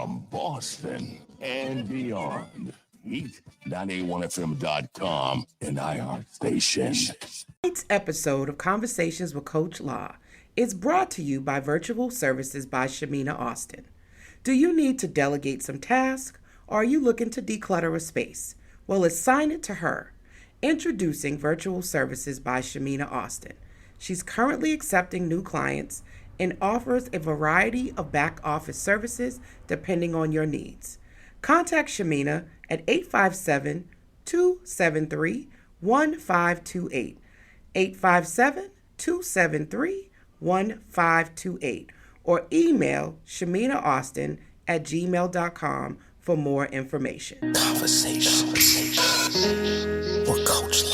from Boston and beyond. Heat981fm.com and iHeartStation. Tonight's episode of Conversations with Coach La is brought to you by Virtual Services by Shamina Austin. Do you need to delegate some tasks, or are you looking to declutter a space? Well, assign it to her. Introducing Virtual Services by Shamina Austin. She's currently accepting new clients and offers a variety of back office services depending on your needs. Contact Shamina at 857-273-1528, 857-273-1528, or email shaminaaustin@gmail.com for more information. Conversations with Coach La.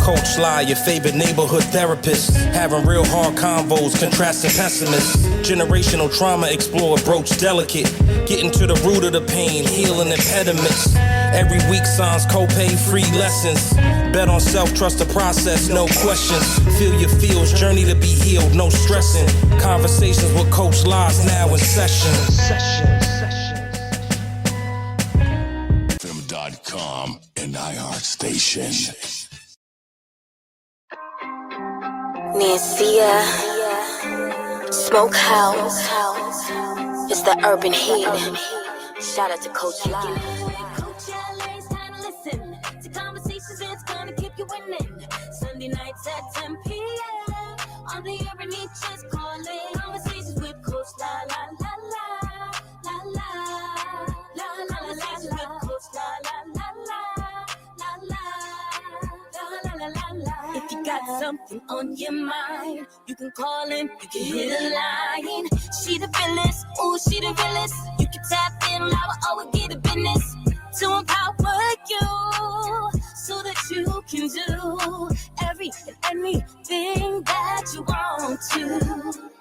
Coach La, your favorite neighborhood therapist. Having real hard convos, contrasting pessimists. Generational trauma explored, broach delicate. Getting to the root of the pain, healing impediments. Every week signs copay, free lessons. Bet on self, trust the process, no questions. Feel your feels, journey to be healed, no stressing. Conversations with Coach La's now in session. Film.com and iHeartStation. Nancy, Smokehouse, it's the urban heat. Shout out to Coach La. Coach LA's time to listen to conversations that's gonna keep you winning. Sunday nights at 10 p.m. on the urban heat, just calling. Conversations with Coach La La La La La La La La La La La. Coach La La La La La La La La La. If you got something on your mind, you can call in, you can hit a line. She the realest, ooh, she the realest. You can tap in, loud, always get a business to empower you, so that you can do every and anything that you want to.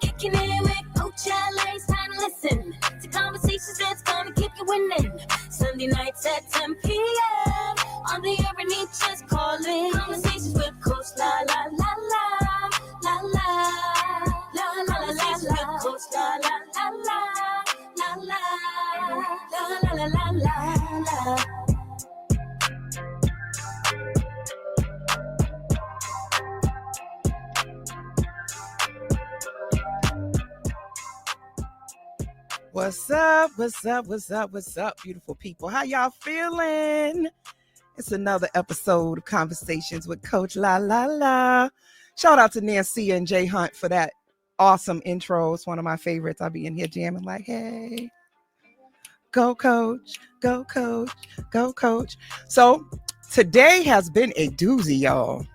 Kicking it with Coach LA's time to listen to conversations that's gonna keep you winning. Sunday nights at 10 p.m. on the urban heat, just calling. Conversations with Coach La La La La La La La La La La La. Coach La La La La La La La La La La La. What's up, beautiful people? How y'all feeling? It's another episode of Conversations with Coach La La La. Shout out to Nancy and Jay Hunt for that awesome intro. It's one of my favorites. I'll be in here jamming like, hey, go coach, go coach, go coach. So today has been a doozy, y'all.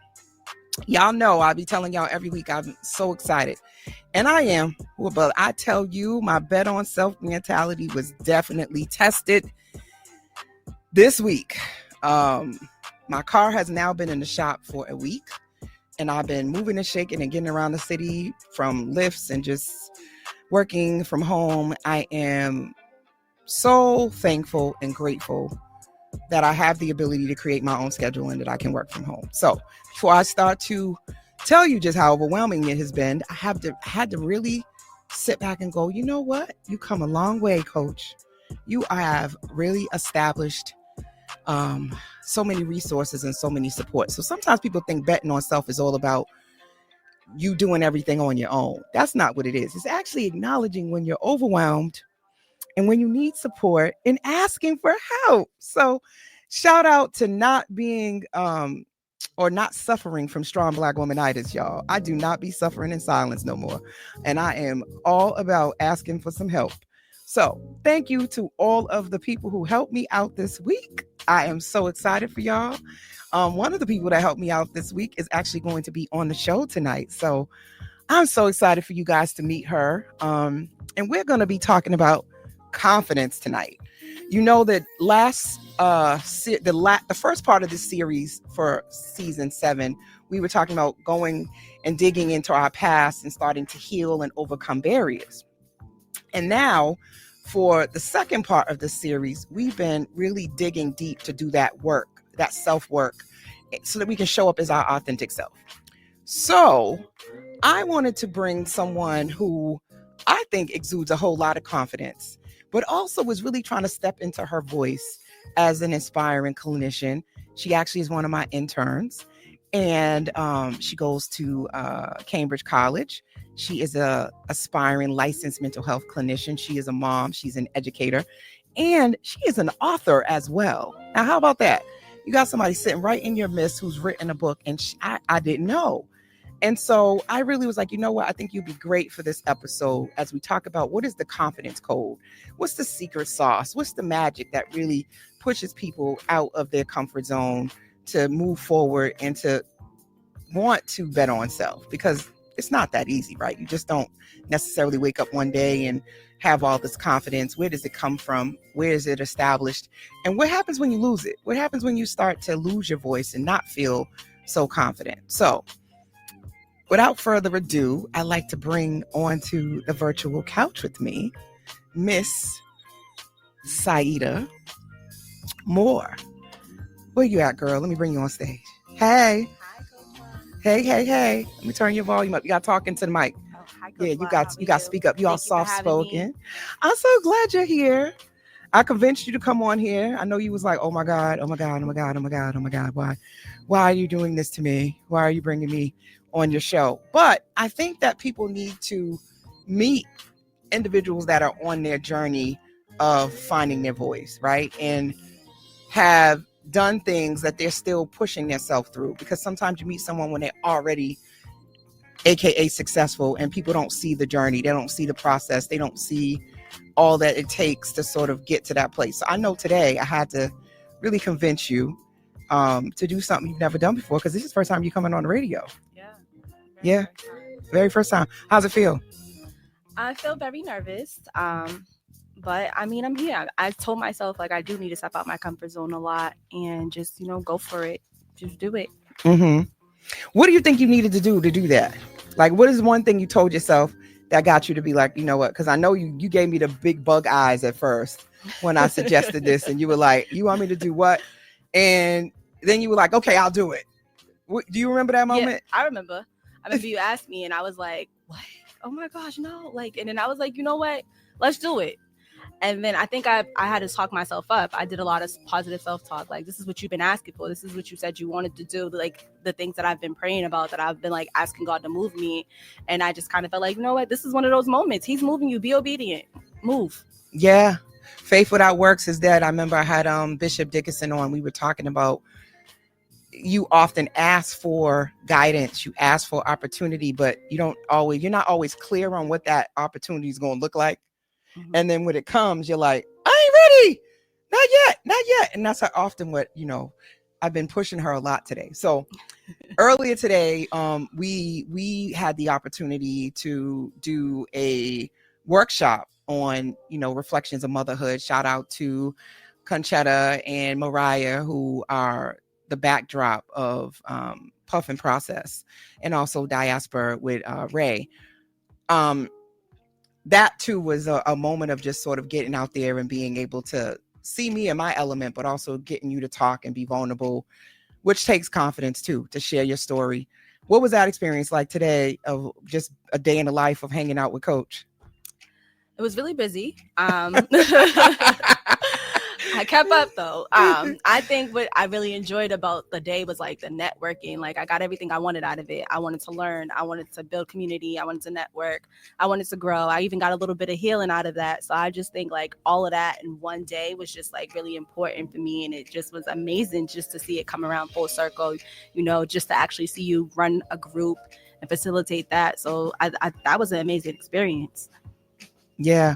Y'all know I'll be telling y'all every week I'm so excited. And I am. But I tell you, my bet on self mentality was definitely tested this week. My car has now been in the shop for a week, and I've been moving and shaking and getting around the city from lifts and just working from home. I am so thankful and grateful that I have the ability to create my own schedule and that I can work from home. So before I start to tell you just how overwhelming it has been, I had to really sit back and go, you know what? You come a long way, coach. You have really established so many resources and so many supports. So sometimes people think betting on self is all about you doing everything on your own. That's not what it is. It's actually acknowledging when you're overwhelmed and when you need support and asking for help. So shout out to not being or not suffering from strong Black womanitis, y'all. I do not be suffering in silence no more. And I am all about asking for some help. So thank you to all of the people who helped me out this week. I am so excited for y'all. One of the people that helped me out this week is actually going to be on the show tonight. So I'm so excited for you guys to meet her. And we're going to be talking about confidence tonight. You know that the first part of this series for season 7, we were talking about going and digging into our past and starting to heal and overcome barriers. And now for the second part of the series, we've been really digging deep to do that work, that self-work, so that we can show up as our authentic self. So I wanted to bring someone who I think exudes a whole lot of confidence, but also was really trying to step into her voice as an inspiring clinician. She actually is one of my interns, and she goes to Cambridge College. She is a aspiring licensed mental health clinician. She is a mom. She's an educator, and she is an author as well. Now, how about that? You got somebody sitting right in your midst who's written a book, and I didn't know. And so I really was like, you know what? I think you'd be great for this episode as we talk about what is the confidence code? What's the secret sauce? What's the magic that really pushes people out of their comfort zone to move forward and to want to bet on self? Because it's not that easy, right? You just don't necessarily wake up one day and have all this confidence. Where does it come from? Where is it established? And what happens when you lose it? What happens when you start to lose your voice and not feel so confident? So without further ado, I'd like to bring onto the virtual couch with me, Miss Siedah Moore. Where you at, girl? Let me bring you on stage. Hey. Hey. Let me turn your volume up. You got talking to the mic. Oh, hi, Yeah, you got to speak up. You all soft Thank you for having spoken. me. I'm so glad you're here. I convinced you to come on here. I know you was like, oh my God. Why are you doing this to me? Why are you bringing me on your show? But I think that people need to meet individuals that are on their journey of finding their voice, right? And have done things that they're still pushing themselves through, because sometimes you meet someone when they're already AKA successful and people don't see the journey. They don't see the process. They don't see all that it takes to sort of get to that place. So I know today I had to really convince you to do something you've never done before, because this is the first time you're coming on the radio. Yeah. Very first time. How's it feel? I feel very nervous. But I mean, I'm here. I told myself like I do need to step out my comfort zone a lot and just, go for it. Just do it. Mm-hmm. What do you think you needed to do that? Like, what is one thing you told yourself that got you to be like, you know what? Because I know you gave me the big bug eyes at first when I suggested this, and you were like, you want me to do what? And then you were like, okay, I'll do it. Do you remember that moment? Yeah, I remember you asked me and I was like, what? Oh my gosh, no. And then I was like, you know what? Let's do it. And then I think I had to talk myself up. I did a lot of positive self-talk. Like, this is what you've been asking for. This is what you said you wanted to do. Like, the things that I've been praying about, that I've been like asking God to move me. And I just kind of felt like, you know what? This is one of those moments. He's moving you. Be obedient. Move. Yeah. Faith without works is dead. I remember I had Bishop Dickinson on. We were talking about you often ask for guidance. You ask for opportunity, but you're not always clear on what that opportunity is going to look like. Mm-hmm. And then when it comes, you're like, I ain't ready. Not yet. And that's often what, I've been pushing her a lot today. So earlier today, we had the opportunity to do a workshop on, reflections of motherhood. Shout out to Conchetta and Mariah, who are the backdrop of Puff and Process, and also Diaspora with Ray. That too was a moment of just sort of getting out there and being able to see me in my element, but also getting you to talk and be vulnerable, which takes confidence too, to share your story. What was that experience like today, of just a day in the life of hanging out with Coach? It was really busy. I kept up though. I think what I really enjoyed about the day was like the networking. Like, I got everything I wanted out of it. I wanted to learn. I wanted to build community. I wanted to network. I wanted to grow. I even got a little bit of healing out of that. So I just think like all of that in one day was just like really important for me. And it just was amazing just to see it come around full circle, just to actually see you run a group and facilitate that. So I that was an amazing experience. Yeah.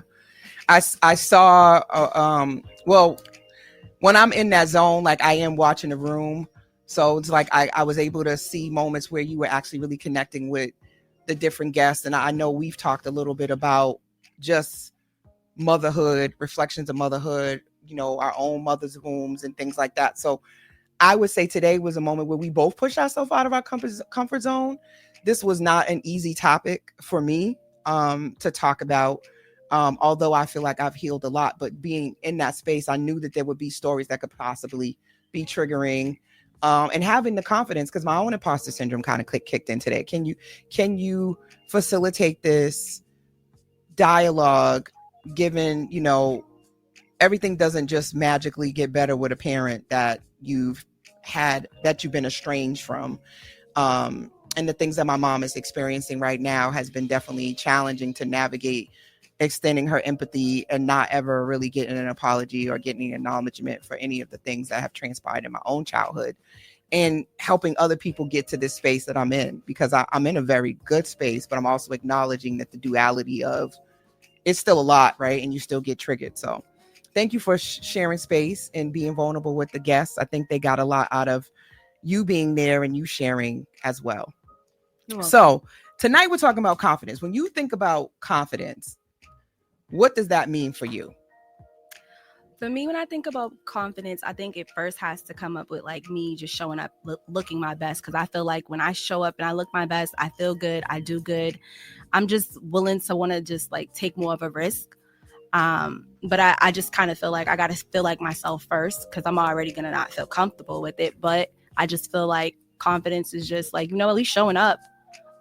I saw, when I'm in that zone, like I am watching the room. So it's like I was able to see moments where you were actually really connecting with the different guests. And I know we've talked a little bit about just motherhood, reflections of motherhood, our own mother's wombs and things like that. So I would say today was a moment where we both pushed ourselves out of our comfort zone. This was not an easy topic for me to talk about. Although I feel like I've healed a lot, but being in that space, I knew that there would be stories that could possibly be triggering and having the confidence, because my own imposter syndrome kind of kicked in today. Can you facilitate this dialogue, given, you know, everything doesn't just magically get better with a parent that you've been estranged from. And the things that my mom is experiencing right now has been definitely challenging to navigate, extending her empathy and not ever really getting an apology or getting acknowledgement for any of the things that have transpired in my own childhood, and helping other people get to this space that I'm in, because I'm in a very good space, but I'm also acknowledging that the duality of it's still a lot, right? And you still get triggered. So thank you for sharing space and being vulnerable with the guests. I think they got a lot out of you being there and you sharing as well. So tonight we're talking about confidence. When you think about confidence, what does that mean for you? For me, when I think about confidence, I think it first has to come up with like me just showing up, looking my best. Because I feel like when I show up and I look my best, I feel good, I do good. I'm just willing to want to just like take more of a risk. But I just kind of feel like I got to feel like myself first, because I'm already going to not feel comfortable with it. But I just feel like confidence is just like, you know, at least showing up,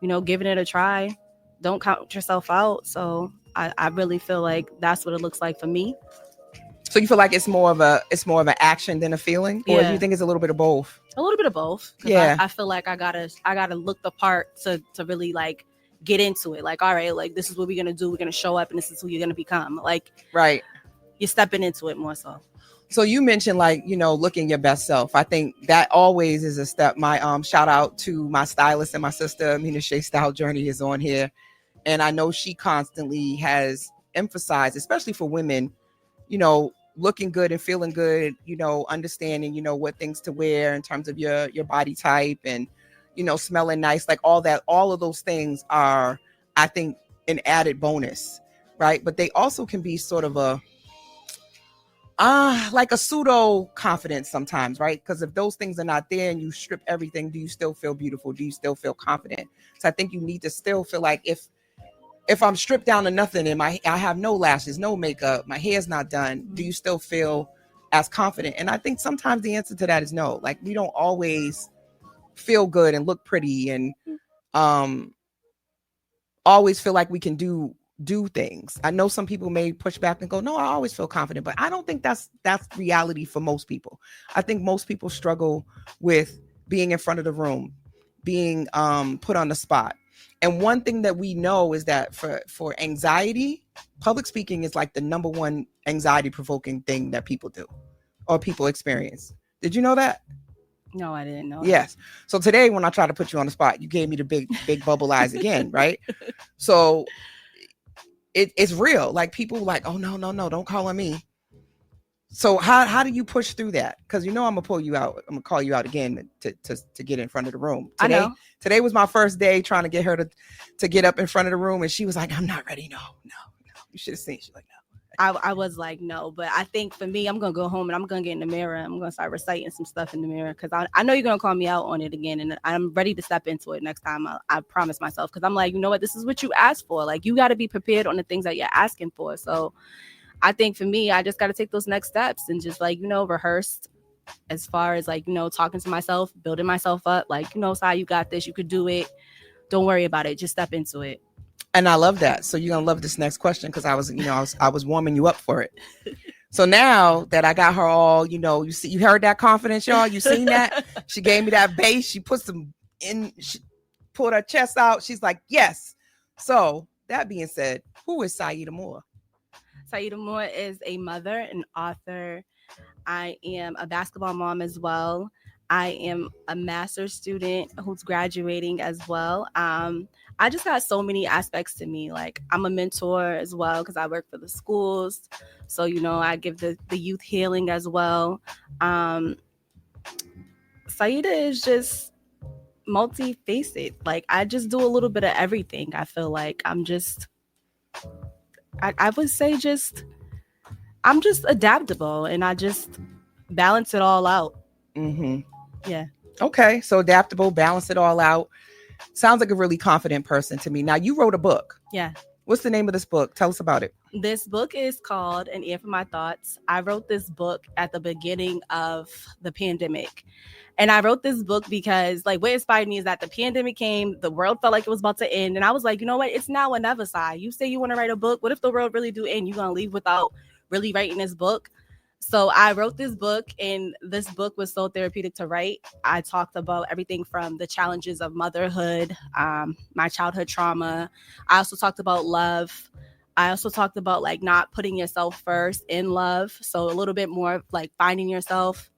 you know, giving it a try. Don't count yourself out. So I really feel like that's what it looks like for me. So you feel like it's more of an action than a feeling, or do you think it's a little bit of both? A little bit of both. Yeah. I feel like I gotta look the part to really like get into it. Like, all right, like this is what we're gonna do. We're gonna show up, and this is who you're gonna become. Like, right. You're stepping into it more so. So you mentioned like, you know, looking your best self. I think that always is a step. My shout out to my stylist and my sister, Amina Shea Style Journey, is on here. And I know she constantly has emphasized, especially for women, you know, looking good and feeling good, you know, understanding, you know, what things to wear in terms of your body type and, you know, smelling nice, like all that, all of those things are, I think, an added bonus, right? But they also can be sort of like a pseudo confidence sometimes, right? Because if those things are not there and you strip everything, do you still feel beautiful? Do you still feel confident? So I think you need to still feel like if I'm stripped down to nothing and I have no lashes, no makeup, my hair's not done, do you still feel as confident? And I think sometimes the answer to that is no. Like, we don't always feel good and look pretty and always feel like we can do things. I know some people may push back and go, no, I always feel confident, but I don't think that's reality for most people. I think most people struggle with being in front of the room, being put on the spot. And one thing that we know is that for anxiety, public speaking is like the number one anxiety provoking thing that people do or people experience. Did you know that? No, I didn't know. Yes. So today when I tried to put you on the spot, you gave me the big bubble eyes again, right? So it's real. Like, people like, oh, no, don't call on me. So how do you push through that? Because, you know, I'm gonna pull you out. I'm gonna call you out again to get in front of the room. Today was my first day trying to get her to get up in front of the room, and she was like, I'm not ready. No. You should have seen. She's like, no. I was like, no, but I think for me, I'm gonna go home and I'm gonna get in the mirror. I'm gonna start reciting some stuff in the mirror, because I know you're gonna call me out on it again, and I'm ready to step into it next time. I promise myself, because I'm like, you know what, this is what you asked for. Like, you got to be prepared on the things that you're asking for. So I think for me, I just got to take those next steps and just, like, you know, rehearse as far as, like, you know, talking to myself, building myself up. Like, you know, Sai, you got this. You could do it. Don't worry about it. Just step into it. And I love that. So you're going to love this next question, because I was warming you up for it. So now that I got her all, you know, you heard that confidence, y'all? You seen that? She gave me that bass. She put some in, she pulled her chest out. She's like, yes. So that being said, who is Siedah Moore? Siedah Moore is a mother, an author. I am a basketball mom as well. I am a master's student who's graduating as well. I just got so many aspects to me. Like, I'm a mentor as well, because I work for the schools. So, you know, I give the youth healing as well. Siedah is just multifaceted. Like, I just do a little bit of everything. I feel like I would say I'm just adaptable, and I just balance it all out. Mm-hmm. Yeah. Okay. So adaptable, balance it all out. Sounds like a really confident person to me. Now, you wrote a book. Yeah. What's the name of this book? Tell us about it. This book is called An Ear for My Thoughts. I wrote this book at the beginning of the pandemic. And I wrote this book because, like, what inspired me is that the pandemic came, the world felt like it was about to end. And I was like, you know what? It's now or never, Si. You say you want to write a book. What if the world really do end? You're going to leave without really writing this book? So I wrote this book, and this book was so therapeutic to write. I talked about everything from the challenges of motherhood, my childhood trauma. I also talked about love. I also talked about like not putting yourself first in love. So a little bit more of like finding yourself.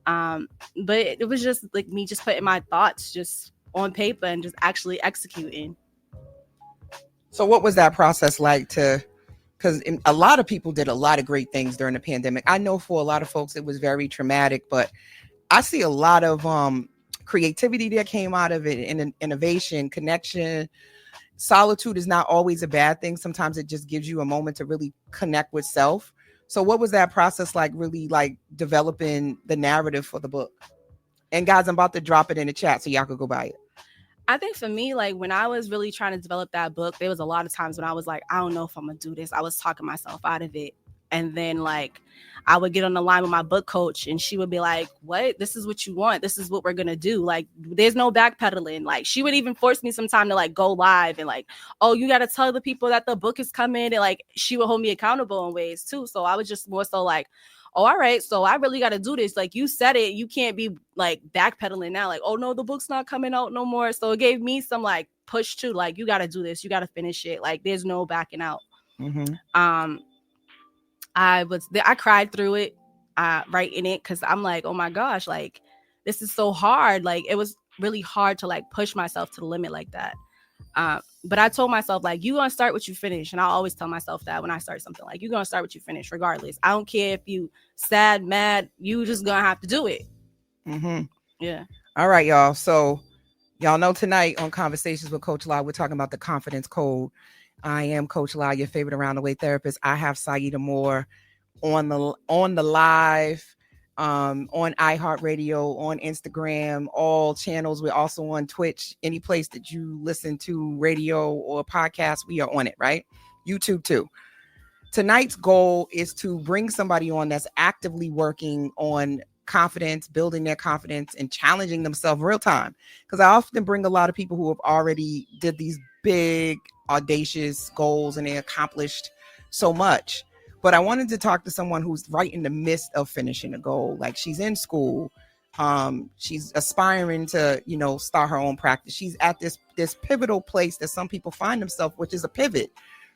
But it was just like me just putting my thoughts just on paper and just actually executing. So what was that process like because a lot of people did a lot of great things during the pandemic. I know for a lot of folks, it was very traumatic, but I see a lot of creativity that came out of it, and innovation, connection. Solitude is not always a bad thing. Sometimes it just gives you a moment to really connect with self. So what was that process like, really like developing the narrative for the book? And guys, I'm about to drop it in the chat so y'all could go buy it. I think for me, like when I was really trying to develop that book, there was a lot of times when I was like, I don't know if I'm gonna do this. I was talking myself out of it. And then like I would get on the line with my book coach and she would be like, what? This is what you want. This is what we're going to do. Like, there's no backpedaling. Like she would even force me sometime to like go live and like, oh, you got to tell the people that the book is coming. And like, she would hold me accountable in ways too. So I was just more so like, oh, all right. So I really got to do this. Like you said it, you can't be like backpedaling now. Like, oh no, the book's not coming out no more. So it gave me some like push too. Like you got to do this. You got to finish it. Like there's no backing out. Mm-hmm. I cried through it, writing it, because I'm like, oh my gosh, like this is so hard. Like it was really hard to like push myself to the limit like that. But I told myself, like, you're going to start what you finish. And I always tell myself that when I start something, like, you're going to start what you finish regardless. I don't care if you sad, mad, you just going to have to do it. Mm-hmm. Yeah. All right, y'all. So y'all know tonight on Conversations with Coach La, we're talking about the confidence code. I am Coach La, your favorite around the way therapist. I have Siedah Moore on the live, on iHeartRadio, on Instagram, all channels. We're also on Twitch. Any place that you listen to radio or podcast, we are on it, right? YouTube too. Tonight's goal is to bring somebody on that's actively working on confidence, building their confidence, and challenging themselves real time. Because I often bring a lot of people who have already did these big, audacious goals and they accomplished so much. But I wanted to talk to someone who's right in the midst of finishing a goal. Like she's in school. She's aspiring to, start her own practice. She's at this pivotal place that some people find themselves, which is a pivot,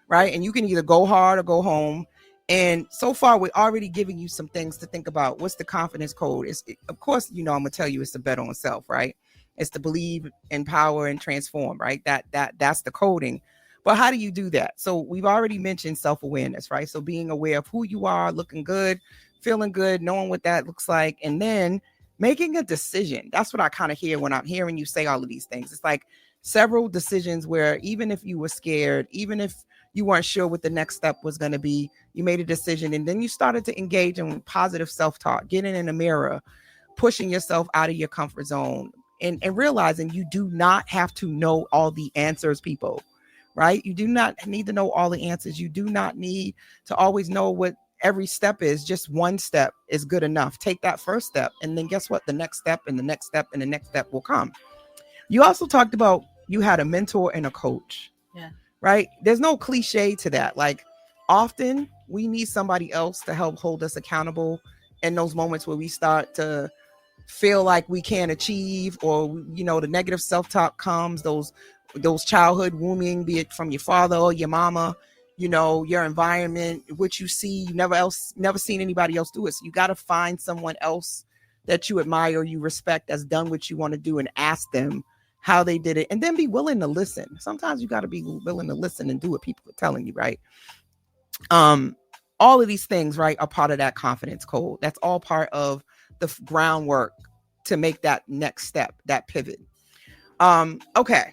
right? And you can either go hard or go home. And so far, we're already giving you some things to think about. What's the confidence code? Of course, I'm going to tell you it's to bet on self, right? It's to believe, empower, and transform, right? That's the coding. But how do you do that? So we've already mentioned self-awareness, right? So being aware of who you are, looking good, feeling good, knowing what that looks like, and then making a decision. That's what I kind of hear when I'm hearing you say all of these things. It's like several decisions where even if you were scared, even if you weren't sure what the next step was going to be, you made a decision, and then you started to engage in positive self-talk, getting in the mirror, pushing yourself out of your comfort zone, and realizing you do not have to know all the answers, people. Right? You do not need to know all the answers. You do not need to always know what every step is. Just one step is good enough. Take that first step. And then guess what? The next step and the next step and the next step will come. You also talked about you had a mentor and a coach. Yeah. Right? There's no cliche to that. Like often we need somebody else to help hold us accountable in those moments where we start to feel like we can't achieve, or, the negative self-talk comes, those childhood wounding, be it from your father or your mama, your environment, what you see, you never seen anybody else do it. So you got to find someone else that you admire, you respect, that's done what you want to do, and ask them how they did it. And then be willing to listen. Sometimes you got to be willing to listen and do what people are telling you, right? All of these things, right, are part of that confidence code. That's all part of the groundwork to make that next step, that pivot. Okay.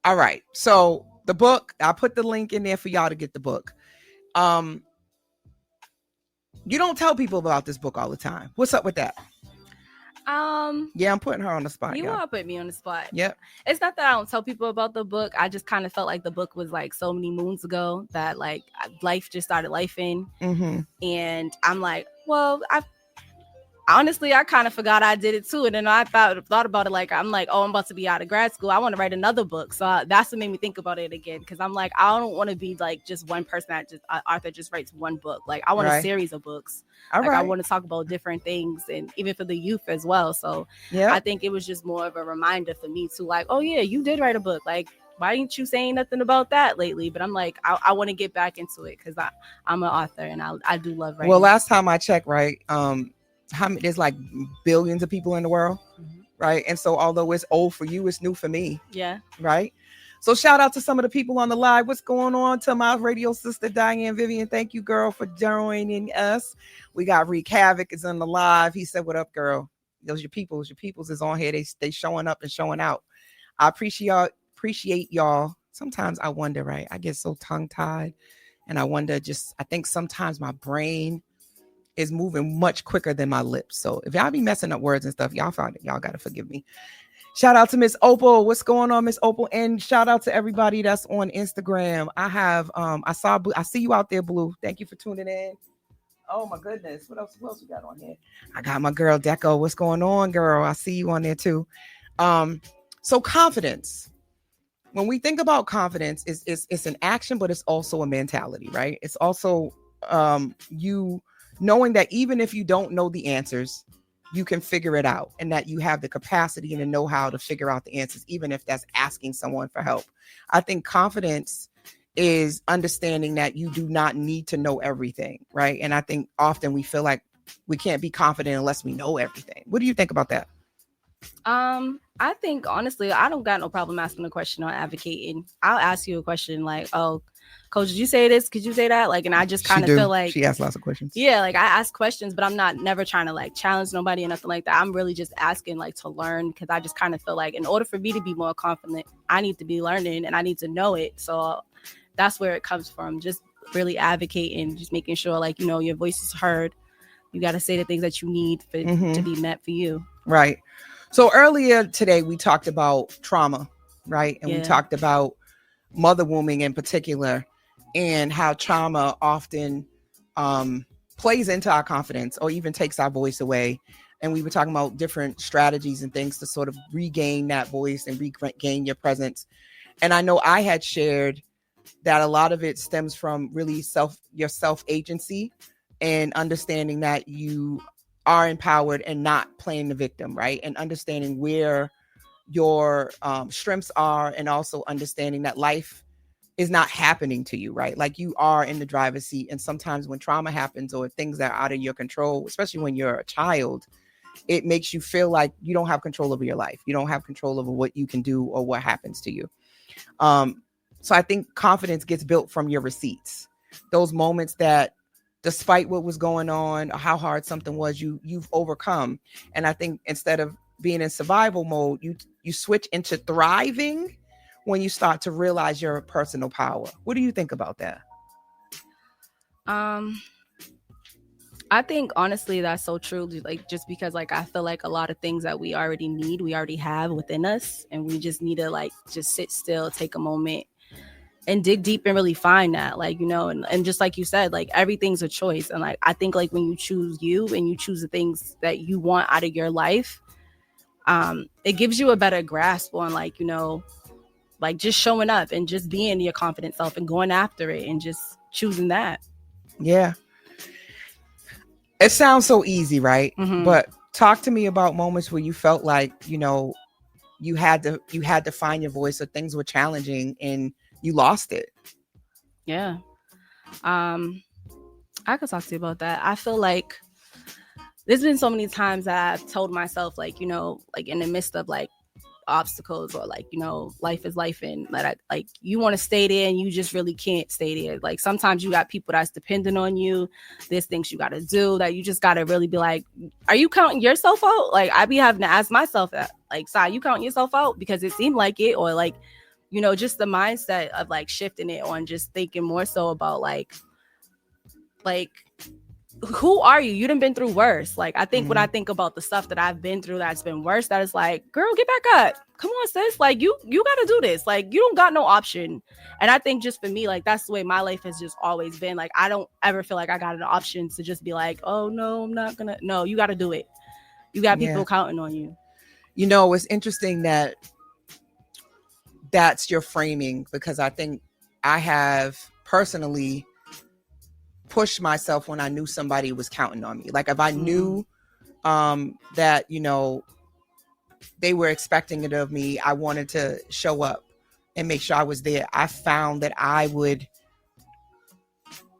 All right. So the book, I put the link in there for y'all to get the book. You don't tell people about this book all the time. What's up with that? Yeah, I'm putting her on the spot. You y'all. are putting me on the spot. Yep. It's not that I don't tell people about the book. I just kind of felt like the book was like so many moons ago that like life just started lifing. Mm-hmm. And I'm like, well, I kind of forgot I did it too. And then I thought about it like, I'm like, oh, I'm about to be out of grad school. I want to write another book. So that's what made me think about it again. Cause I'm like, I don't want to be like just one person that just author just writes one book. Like I want a series of books. All like right. I want to talk about different things and even for the youth as well. So yeah, I think it was just more of a reminder for me to like, oh yeah, you did write a book. Like, why ain't you saying nothing about that lately? But I'm like, I want to get back into it because I'm an author and I do love writing. Well, last time I checked, right, there's like billions of people in the world, right? And so although it's old for you, it's new for me. Yeah. Right. So shout out to some of the people on the live. What's going on? To my radio sister, Diane Vivian. Thank you, girl, for joining us. We got Reek Havoc is on the live. He said, what up, girl? Those your peoples. Your peoples is on here. They showing up and showing out. I appreciate y'all. Sometimes I wonder, right? I get so tongue-tied and I think sometimes my brain is moving much quicker than my lips. So if y'all be messing up words and stuff, y'all got to forgive me. Shout out to Miss Opal. What's going on, Miss Opal? And shout out to everybody that's on Instagram. I have, I see you out there, Blue. Thank you for tuning in. Oh my goodness. What else we got on here? I got my girl Deco. What's going on, girl? I see you on there too. So confidence. When we think about confidence, it's an action, but it's also a mentality, right? It's also you knowing that even if you don't know the answers, you can figure it out and that you have the capacity and the know-how to figure out the answers, even if that's asking someone for help. I think confidence is understanding that you do not need to know everything, right? And I think often we feel like we can't be confident unless we know everything. What do you think about that? I think honestly, I don't got no problem asking a question or advocating. I'll ask you a question like, oh, Coach, did you say this? Could you say that? Like, and I just kind of feel like she asks lots of questions. Yeah, like I ask questions, but I'm never trying to like challenge nobody or nothing like that. I'm really just asking like to learn because I just kind of feel like in order for me to be more confident, I need to be learning and I need to know it. So that's where it comes from. Just really advocating, just making sure like, you know, your voice is heard. You got to say the things that you need for to be met for you. Right. So earlier today, we talked about trauma, right? And we talked about mother wombing in particular and how trauma often plays into our confidence or even takes our voice away. And we were talking about different strategies and things to sort of regain that voice and regain your presence. And I know I had shared that a lot of it stems from really your self-agency and understanding that you are empowered and not playing the victim, right? And understanding where your strengths are and also understanding that life is not happening to you, right? Like you are in the driver's seat. And sometimes when trauma happens or things that are out of your control, especially when you're a child, it makes you feel like you don't have control over your life. You don't have control over what you can do or what happens to you. So I think confidence gets built from your receipts. Those moments that despite what was going on or how hard something was, you've overcome. And I think instead of being in survival mode, you switch into thriving when you start to realize your personal power. What do you think about that? I think honestly that's so true. Like just because like I feel like a lot of things that we already need, we already have within us, and we just need to like just sit still, take a moment, and dig deep and really find that, like, you know, and just like you said, like everything's a choice. And like I think like when you choose you and you choose the things that you want out of your life, it gives you a better grasp on like, you know, like just showing up and just being your confident self and going after it and just choosing that. Yeah. It sounds so easy, right? But talk to me about moments where you felt like, you know, you had to find your voice or things were challenging and you lost it. Yeah. I could talk to you about that. I feel like there's been so many times that I've told myself, like, you know, like in the midst of like obstacles or like, you know, life is life and like you want to stay there and you just really can't stay there. Like sometimes you got people that's dependent on you. There's things you got to do that you just got to really be like, are you counting yourself out? Like I be having to ask myself that, like, Sai, you counting yourself out? Because it seemed like it, or like, you know, just the mindset of like shifting it on just thinking more so about like who are you? You done been through worse. Like, I think when I think about the stuff that I've been through that's been worse, that is like, girl, get back up. Come on, sis. Like, you got to do this. Like, you don't got no option. And I think just for me, like, that's the way my life has just always been. Like, I don't ever feel like I got an option to just be like, oh, no, I'm not going to. No, you got to do it. You got people counting on you. You know, it's interesting that that's your framing, because I think I have personally pushed myself when I knew somebody was counting on me. Like, if I knew that, you know, they were expecting it of me, I wanted to show up and make sure I was there. I found that I would,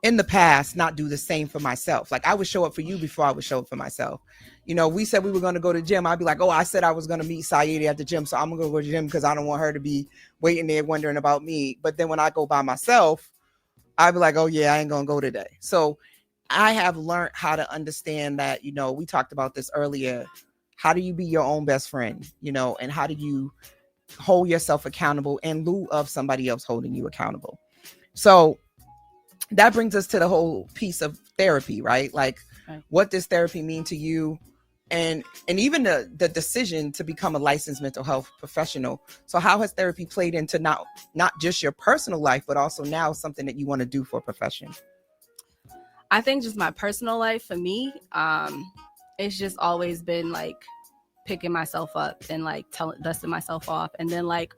in the past, not do the same for myself. Like, I would show up for you before I would show up for myself. You know, we said we were going to go to the gym. I'd be like, oh, I said I was going to meet Siedah at the gym, so I'm going to go to the gym because I don't want her to be waiting there wondering about me. But then when I go by myself, I'd be like, oh, yeah, I ain't going to go today. So I have learned how to understand that, you know, we talked about this earlier. How do you be your own best friend, you know, and how do you hold yourself accountable in lieu of somebody else holding you accountable? So that brings us to the whole piece of therapy, right? Like, what does therapy mean to you? And even the decision to become a licensed mental health professional. So how has therapy played into not just your personal life, but also now something that you want to do for a profession? I think just my personal life for me, it's just always been like picking myself up and like dusting myself off. And then like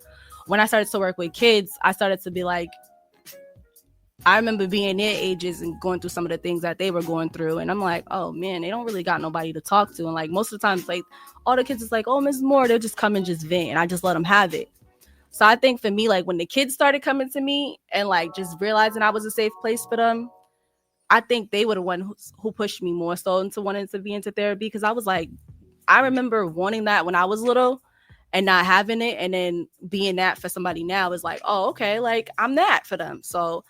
when I started to work with kids, I started to be like, I remember being their ages and going through some of the things that they were going through. And I'm like, oh man, they don't really got nobody to talk to. And like most of the times, like all the kids is like, oh, Ms. Moore, they'll just come and just vent. And I just let them have it. So I think for me, like when the kids started coming to me and like just realizing I was a safe place for them, I think they were the one who pushed me more so into wanting to be into therapy. Because I was like, I remember wanting that when I was little and not having it. And then being that for somebody now is like, oh, okay, like I'm that for them. So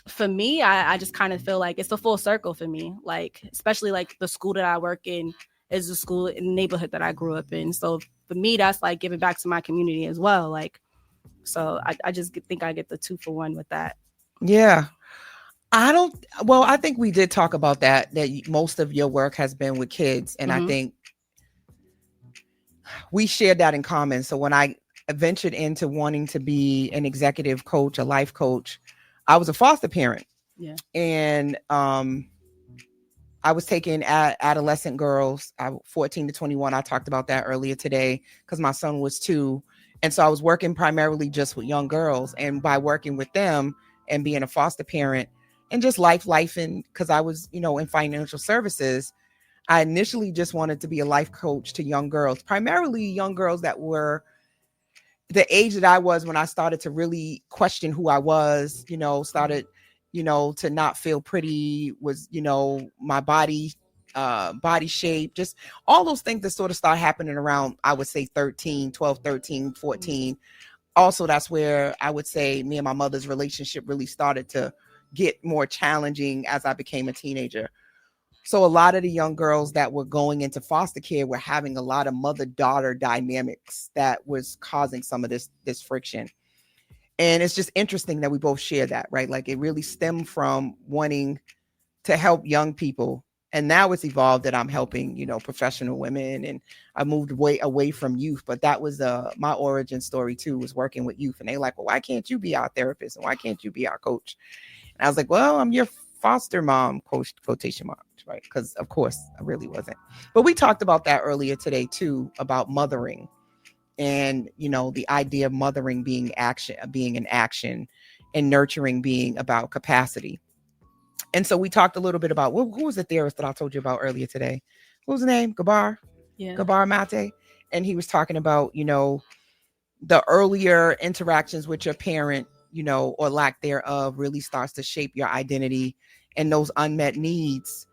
for me, I just kind of feel like it's a full circle for me, like especially like the school that I work in is the school in the neighborhood that I grew up in. So for me, that's like giving back to my community as well. Like, so I just think I get the 2-for-1 with that. Yeah. I think we did talk about that most of your work has been with kids. And I think we shared that in common. So when I ventured into wanting to be an executive coach, a life coach, I was a foster parent. Yeah. And I was taking adolescent girls, 14 to 21. I talked about that earlier today because my son was 2. And so I was working primarily just with young girls. And by working with them and being a foster parent and just lifing, because I was, you know, in financial services, I initially just wanted to be a life coach to young girls, primarily young girls that were the age that I was when I started to really question who I was, you know, started, you know, to not feel pretty, was, you know, my body shape, just all those things that sort of start happening around, I would say 12, 13, 14. Also, that's where I would say me and my mother's relationship really started to get more challenging as I became a teenager. So a lot of the young girls that were going into foster care were having a lot of mother-daughter dynamics that was causing some of this friction. And it's just interesting that we both share that, right? Like it really stemmed from wanting to help young people. And now it's evolved that I'm helping, you know, professional women, and I moved away from youth. But that was my origin story too, was working with youth. And they like, well, why can't you be our therapist? And why can't you be our coach? And I was like, well, I'm your foster mom, quotation marks, right? Because of course I really wasn't. But we talked about that earlier today too, about mothering, and you know, the idea of mothering being an action, and nurturing being about capacity. And so we talked a little bit about who was the therapist that I told you about earlier today? What was the name? Gabar Mate. And he was talking about, you know, the earlier interactions with your parent, you know, or lack thereof, really starts to shape your identity, and those unmet needs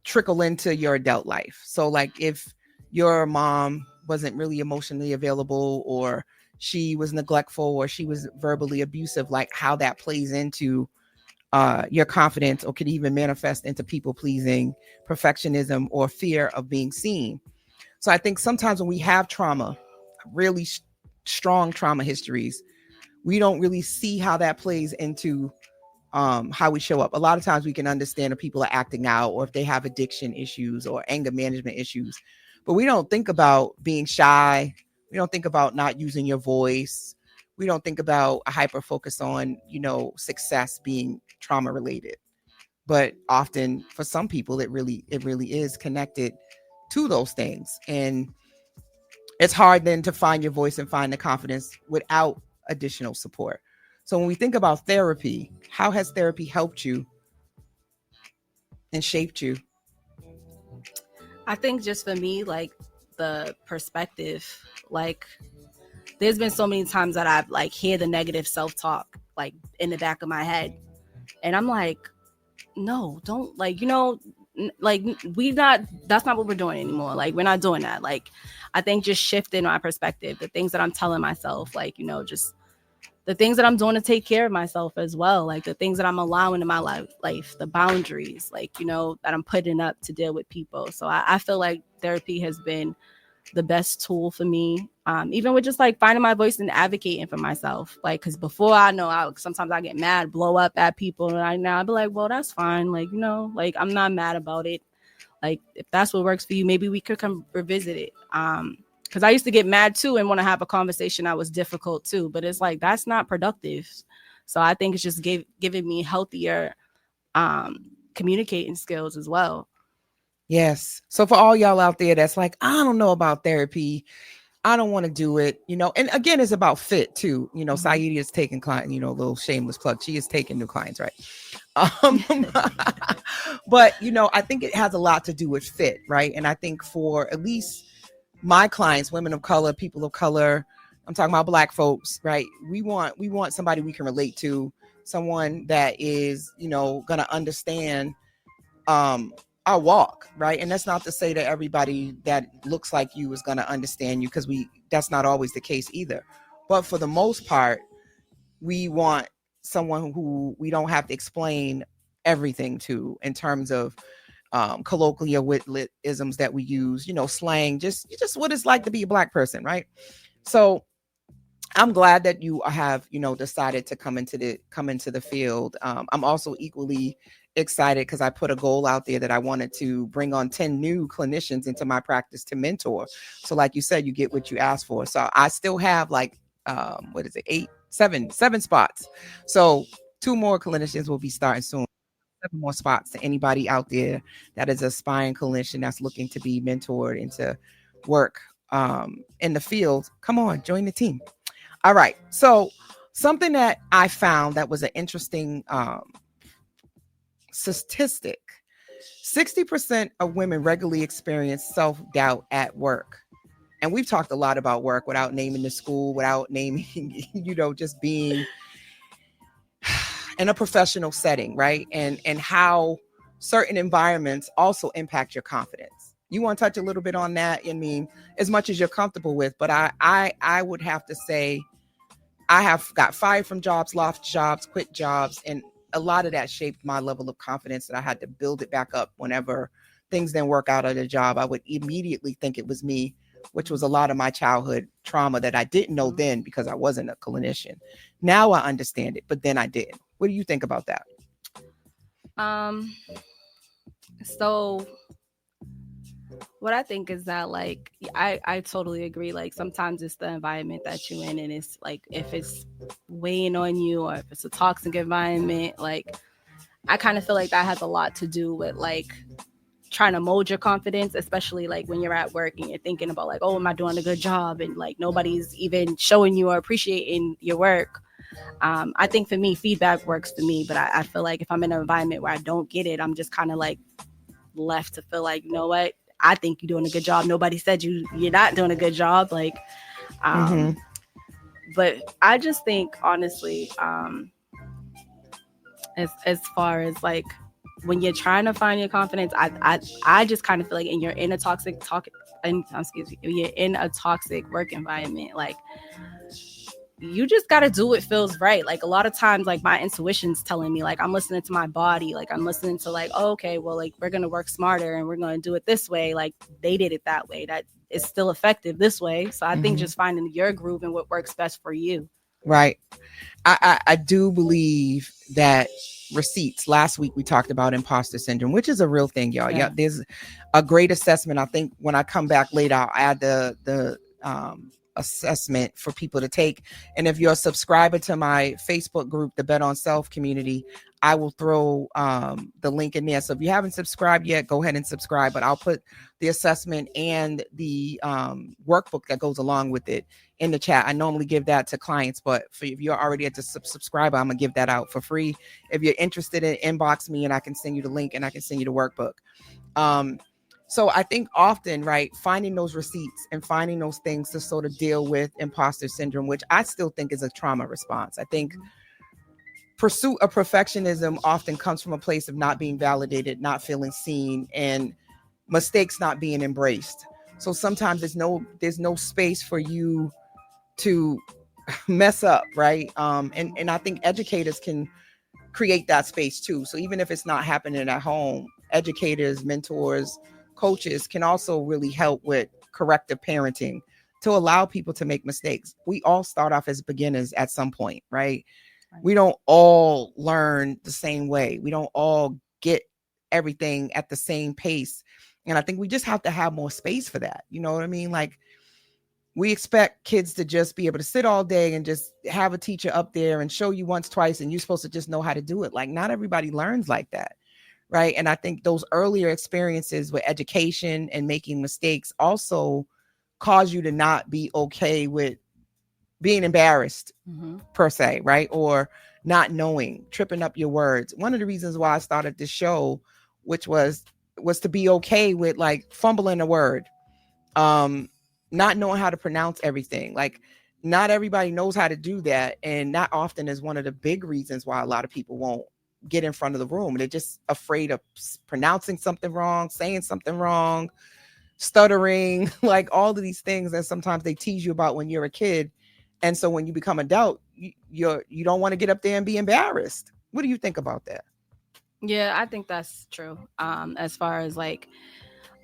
trickle into your adult life. So like if your mom wasn't really emotionally available, or she was neglectful, or she was verbally abusive, like how that plays into your confidence, or could even manifest into people pleasing, perfectionism, or fear of being seen. So I think sometimes when we have trauma, really strong trauma histories, we don't really see how that plays into how we show up. A lot of times we can understand if people are acting out or if they have addiction issues or anger management issues, but we don't think about being shy. We don't think about not using your voice. We don't think about a hyper focus on, success being trauma related. But often for some people, it really is connected to those things. And it's hard then to find your voice and find the confidence without additional support. So when we think about therapy, how has therapy helped you and shaped you? I think just for me, like the perspective, like there's been so many times that I've like hear the negative self-talk like in the back of my head. And I'm like, no, don't like, like that's not what we're doing anymore. Like we're not doing that. Like I think just shifting my perspective, the things that I'm telling myself, like, just the things that I'm doing to take care of myself as well, like the things that I'm allowing in my life, the boundaries, like, that I'm putting up to deal with people. So I feel like therapy has been the best tool for me, even with just like finding my voice and advocating for myself. Like, because before sometimes I get mad, blow up at people, and I'd be like, well, that's fine. Like, like I'm not mad about it. Like, if that's what works for you, maybe we could come revisit it. Because I used to get mad too and want to have a conversation that was difficult too, but it's like that's not productive. So I think it's just giving me healthier communicating skills as well. Yes. So for all y'all out there that's like, I don't know about therapy, I don't want to do it, and again, it's about fit too. Siedah is taking client, a little shameless plug. She is taking new clients, right? But, I think it has a lot to do with fit, right? And I think for at least my clients, women of color, people of color, I'm talking about Black folks, right? We want somebody we can relate to, someone that is, going to understand our walk, right? And that's not to say that everybody that looks like you is going to understand you, because that's not always the case either. But for the most part, we want someone who we don't have to explain everything to in terms of colloquialisms that we use, slang, just what it's like to be a Black person, right? So I'm glad that you have, decided to come into the field. I'm also equally excited because I put a goal out there that I wanted to bring on 10 new clinicians into my practice to mentor. So like you said, you get what you ask for. So I still have like, seven spots. So 2 more clinicians will be starting soon. 7 more spots to anybody out there that is an aspiring clinician that's looking to be mentored into work in the field. Come on, join the team. All right. So something that I found that was an interesting statistic, 60% of women regularly experience self-doubt at work. And we've talked a lot about work without naming the school, without naming, just being in a professional setting, right? And how certain environments also impact your confidence. You want to touch a little bit on that? I mean, as much as you're comfortable with, but I would have to say I have got fired from jobs, lost jobs, quit jobs, and a lot of that shaped my level of confidence that I had to build it back up whenever things didn't work out at a job. I would immediately think it was me, which was a lot of my childhood trauma that I didn't know then because I wasn't a clinician. Now I understand it, but then I didn't. What do you think about that? So what I think is that, like, I totally agree. Like, sometimes it's the environment that you're in, and it's like, if it's weighing on you or if it's a toxic environment, like, I kind of feel like that has a lot to do with, like, trying to mold your confidence, especially like when you're at work and you're thinking about like, oh, am I doing a good job? And like, nobody's even showing you or appreciating your work. I think for me, feedback works for me, but I feel like if I'm in an environment where I don't get it, I'm just kind of like left to feel like, you know what? I think you're doing a good job. Nobody said you're not doing a good job. Like, but I just think honestly, as far as like, when you're trying to find your confidence, I just kind of feel like, and you're in a toxic you're in a toxic work environment, like, you just got to do what feels right. Like, a lot of times, like, my intuition's telling me, like, I'm listening to my body. Like, I'm listening to like, oh, okay, well, like, we're going to work smarter and we're going to do it this way. Like, they did it that way. That is still effective this way. So I think just finding your groove and what works best for you. Right. I do believe that receipts. Last week we talked about imposter syndrome, which is a real thing, y'all. Yeah. There's a great assessment. I think when I come back later, I'll add the assessment for people to take. And if you're a subscriber to my Facebook group, the Bet on Self community, I will throw the link in there. So if you haven't subscribed yet, go ahead and subscribe. But I'll put the assessment and the workbook that goes along with it in the chat. I normally give that to clients, but if you're already at the subscriber, I'm gonna give that out for free. If you're interested in, inbox me and I can send you the link and I can send you the workbook. So I think often, right, finding those receipts and finding those things to sort of deal with imposter syndrome, which I still think is a trauma response. I think pursuit of perfectionism often comes from a place of not being validated, not feeling seen, and mistakes not being embraced. So sometimes there's no space for you to mess up, right? And I think educators can create that space too. So even if it's not happening at home, educators, mentors, coaches can also really help with corrective parenting to allow people to make mistakes. We all start off as beginners at some point, right? We don't all learn the same way. We don't all get everything at the same pace. And I think we just have to have more space for that. You know what I mean? Like, we expect kids to just be able to sit all day and just have a teacher up there and show you once, twice, and you're supposed to just know how to do it. Like, not everybody learns like that, right? And I think those earlier experiences with education and making mistakes also cause you to not be okay with being embarrassed, per se, right? Or not knowing, tripping up your words. One of the reasons why I started this show, which was to be okay with like fumbling a word, not knowing how to pronounce everything. Like, not everybody knows how to do that. And that often is one of the big reasons why a lot of people won't get in front of the room. They're just afraid of pronouncing something wrong, saying something wrong, stuttering, like all of these things that sometimes they tease you about when you're a kid. And so when you become adult, you don't want to get up there and be embarrassed. What do you think about that? Yeah, I think that's true. As far as like,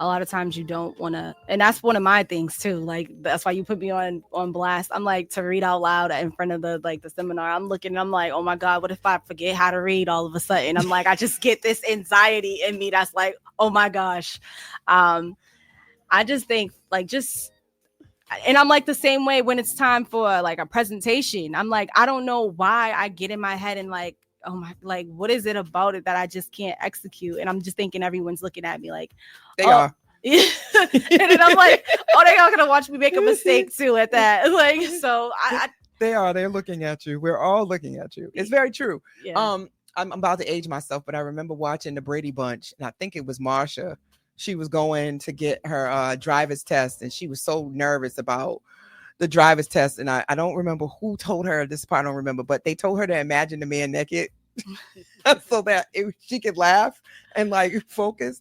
a lot of times you don't want to, and that's one of my things too. Like, that's why you put me on blast. I'm like, to read out loud in front of the seminar. I'm looking, I'm like, oh my God, what if I forget how to read all of a sudden? I'm like, I just get this anxiety in me. That's like, oh my gosh. I just think and I'm like the same way when it's time for like a presentation. I'm like, I don't know why I get in my head and like, oh my, like, what is it about it that I just can't execute? And I'm just thinking everyone's looking at me like, they are. And then I'm like, oh, they're not gonna watch me make a mistake too at that. Like, so they're looking at you. We're all looking at you. It's very true. Yeah. I'm about to age myself, but I remember watching the Brady Bunch, and I think it was Marsha. She was going to get her driver's test, and she was so nervous about the driver's test. And I don't remember who told her this part. I don't remember, but they told her to imagine the man naked so that she could laugh and like focus.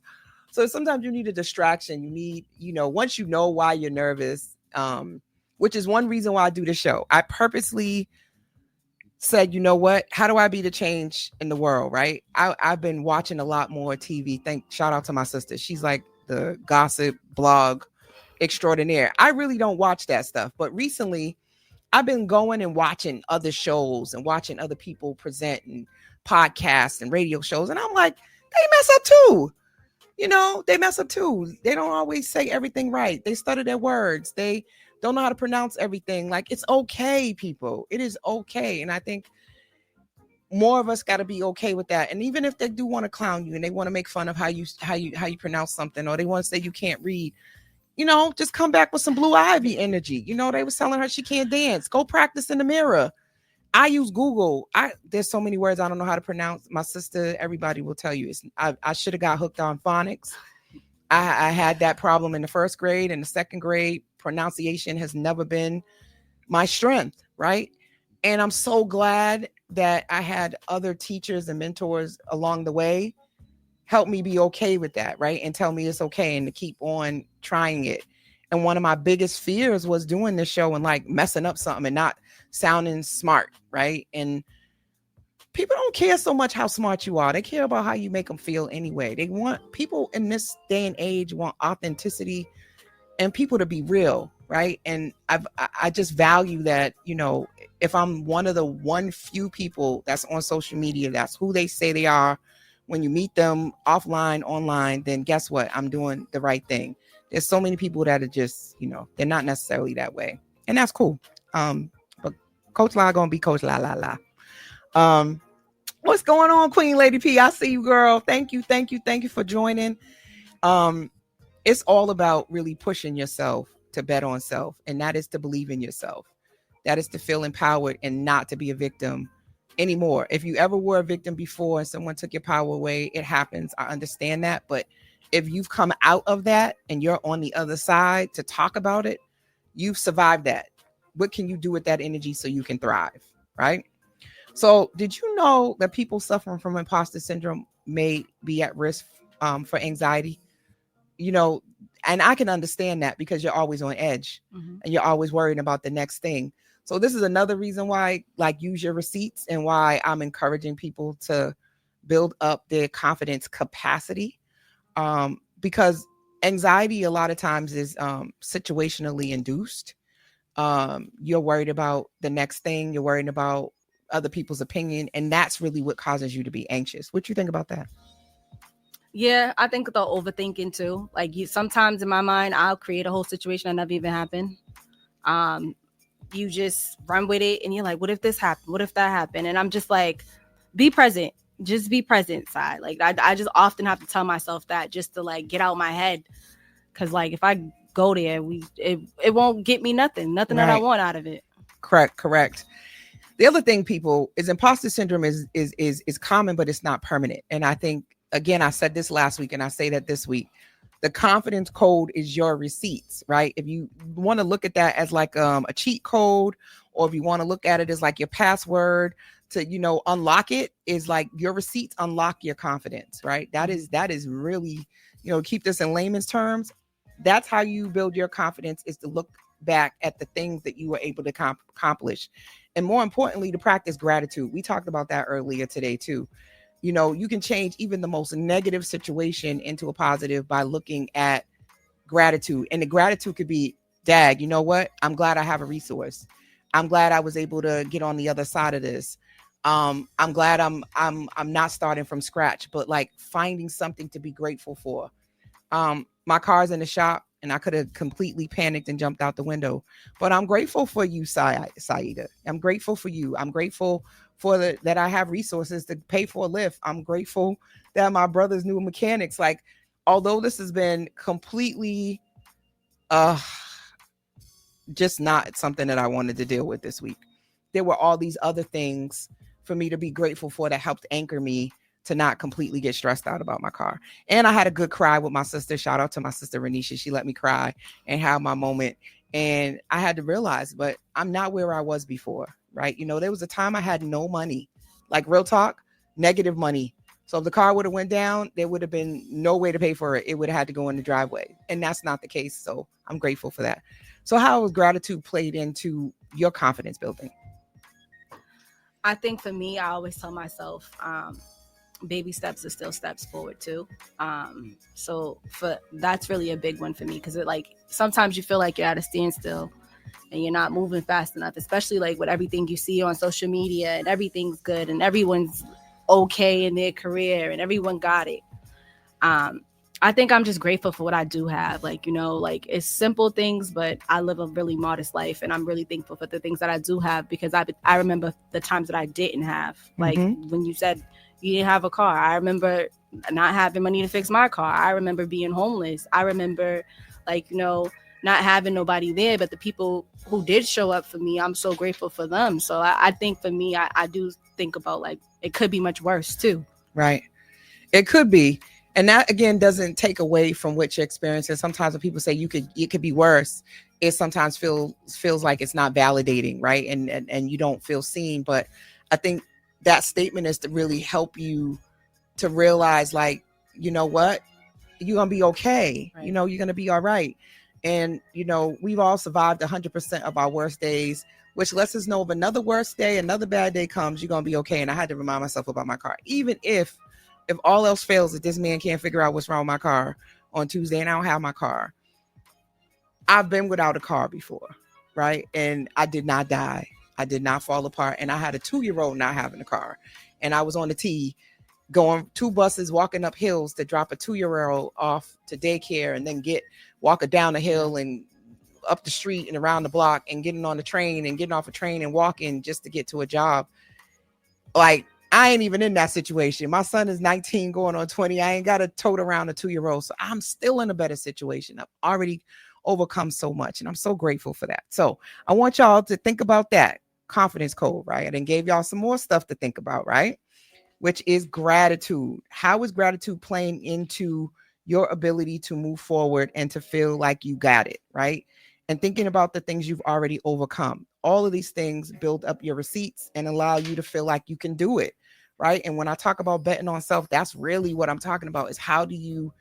So sometimes you need a distraction. You need, once you know why you're nervous, which is one reason why I do the show. I purposely said, you know what? How do I be the change in the world, right? I've been watching a lot more TV. Shout out to my sister. She's like the gossip blog extraordinaire. I really don't watch that stuff. But recently, I've been going and watching other shows and watching other people present and podcasts and radio shows. And I'm like, they mess up too. They mess up too. They don't always say everything right. They stutter their words. They don't know how to pronounce everything. Like, it's okay, people. It is okay. And I think more of us got to be okay with that. And even if they do want to clown you and they want to make fun of how you pronounce something, or they want to say you can't read, just come back with some Blue Ivy energy. They was telling her she can't dance. Go practice in the mirror. I use Google. There's so many words I don't know how to pronounce. My sister, everybody will tell you, I should have got hooked on phonics. I had that problem in the first grade and the second grade. Pronunciation has never been my strength, right? And I'm so glad that I had other teachers and mentors along the way help me be okay with that, right? And tell me it's okay and to keep on trying it. And one of my biggest fears was doing this show and like messing up something and not sounding smart, right? And people don't care so much how smart you are. They care about how you make them feel anyway. People in this day and age want authenticity and people to be real. right? And I just value that, you know, if I'm one of the few people that's on social media, that's who they say they are. When you meet them offline, online, then guess what? I'm doing the right thing. There's so many people that are just, you know, they're not necessarily that way. And that's cool. But Coach La gonna be Coach La La La. What's going on, Queen Lady P? I see you, girl. Thank you for joining. It's all about really pushing yourself to bet on self, and that is to believe in yourself. That is to feel empowered and not to be a victim anymore. If you ever were a victim before and someone took your power away, it happens. I understand that. But if you've come out of that and you're on the other side to talk about it, you've survived that. What can you do with that energy so you can thrive, right? So did you know that people suffering from imposter syndrome may be at risk for anxiety? You know, and I can understand that because you're always on edge and you're always worried about the next thing. So this is another reason why, like, use your receipts, and why I'm encouraging people to build up their confidence capacity, because anxiety a lot of times is situationally induced. You're worried about the next thing. You're worried about other people's opinion, and that's really what causes you to be anxious. What do you think about that? Yeah, I think the overthinking too. Like, sometimes in my mind, I'll create a whole situation that never even happened. You just run with it, and you're like, what if this happened? What if that happened? And I'm just like, be present. Just be present side. Like, I just often have to tell myself that, just to like get out my head. Cause like, if I go there, it won't get me nothing right. That I want out of it. Correct. The other thing, people, is imposter syndrome is common, but it's not permanent. And I think, again, I said this last week and I say that this week, the confidence code is your receipts, right? If you want to look at that as like a cheat code, or if you want to look at it as like your password to, you know, unlock it, is like your receipts unlock your confidence, right? That is really, you know, keep this in layman's terms. That's how you build your confidence, is to look back at the things that you were able to accomplish. And more importantly, to practice gratitude. We talked about that earlier today too. You know, you can change even the most negative situation into a positive by looking at gratitude. And the gratitude could be, dag, you know what? I'm glad I have a resource. I'm glad I was able to get on the other side of this. I'm glad I'm not starting from scratch, but like finding something to be grateful for. My car's in the shop and I could have completely panicked and jumped out the window, but I'm grateful for you, Siedah. I'm grateful for you. I'm grateful for that I have resources to pay for a lift. I'm grateful that my brother's new mechanics. Like, although this has been completely just not something that I wanted to deal with this week, there were all these other things for me to be grateful for that helped anchor me to not completely get stressed out about my car. And I had a good cry with my sister. Shout out to my sister Renisha. She let me cry and have my moment. And I had to realize, but I'm not where I was before, right? You know, there was a time I had no money, like real talk, negative money. So if the car would have went down, there would have been no way to pay for it. It would have had to go in the driveway. And that's not the case. So I'm grateful for that. So how has gratitude played into your confidence building? I think for me, I always tell myself, baby steps are still steps forward too. So that's really a big one for me, because it, like, sometimes you feel like you're at a standstill and you're not moving fast enough, especially like with everything you see on social media, and everything's good and everyone's okay in their career and everyone got it. I think I'm just grateful for what I do have. Like, you know, like, it's simple things, but I live a really modest life, and I'm really thankful for the things that I do have, because I remember the times that I didn't have. Like, when you said you didn't have a car, I remember not having money to fix my car. I remember being homeless. I remember, like, you know, not having nobody there, but the people who did show up for me, I'm so grateful for them. So I think for me, I do think about, like, it could be much worse too. Right. It could be. And that, again, doesn't take away from what your experience is. Sometimes when people say it could be worse, it sometimes feels like it's not validating, right? And you don't feel seen. But I think that statement is to really help you to realize, like, you know what, you're going to be okay. Right. You know, you're going to be all right. And, you know, we've all survived 100% of our worst days, which lets us know if another worst day, another bad day comes, you're going to be okay. And I had to remind myself about my car. Even if all else fails, if this man can't figure out what's wrong with my car on Tuesday and I don't have my car, I've been without a car before, right? And I did not die. I did not fall apart. And I had a 2-year-old not having a car. And I was on the T going 2 buses, walking up hills to drop a 2-year-old off to daycare and then walking down the hill and up the street and around the block and getting on the train and getting off a train and walking just to get to a job. Like, I ain't even in that situation. My son is 19 going on 20. I ain't got to tote around a 2-year-old. So I'm still in a better situation. I've already overcome so much. And I'm so grateful for that. So I want y'all to think about that confidence code, right? I then gave y'all some more stuff to think about, right? Which is gratitude. How is gratitude playing into your ability to move forward and to feel like you got it, right? And thinking about the things you've already overcome. All of these things build up your receipts and allow you to feel like you can do it, right? And when I talk about betting on self, that's really what I'm talking about, is how do you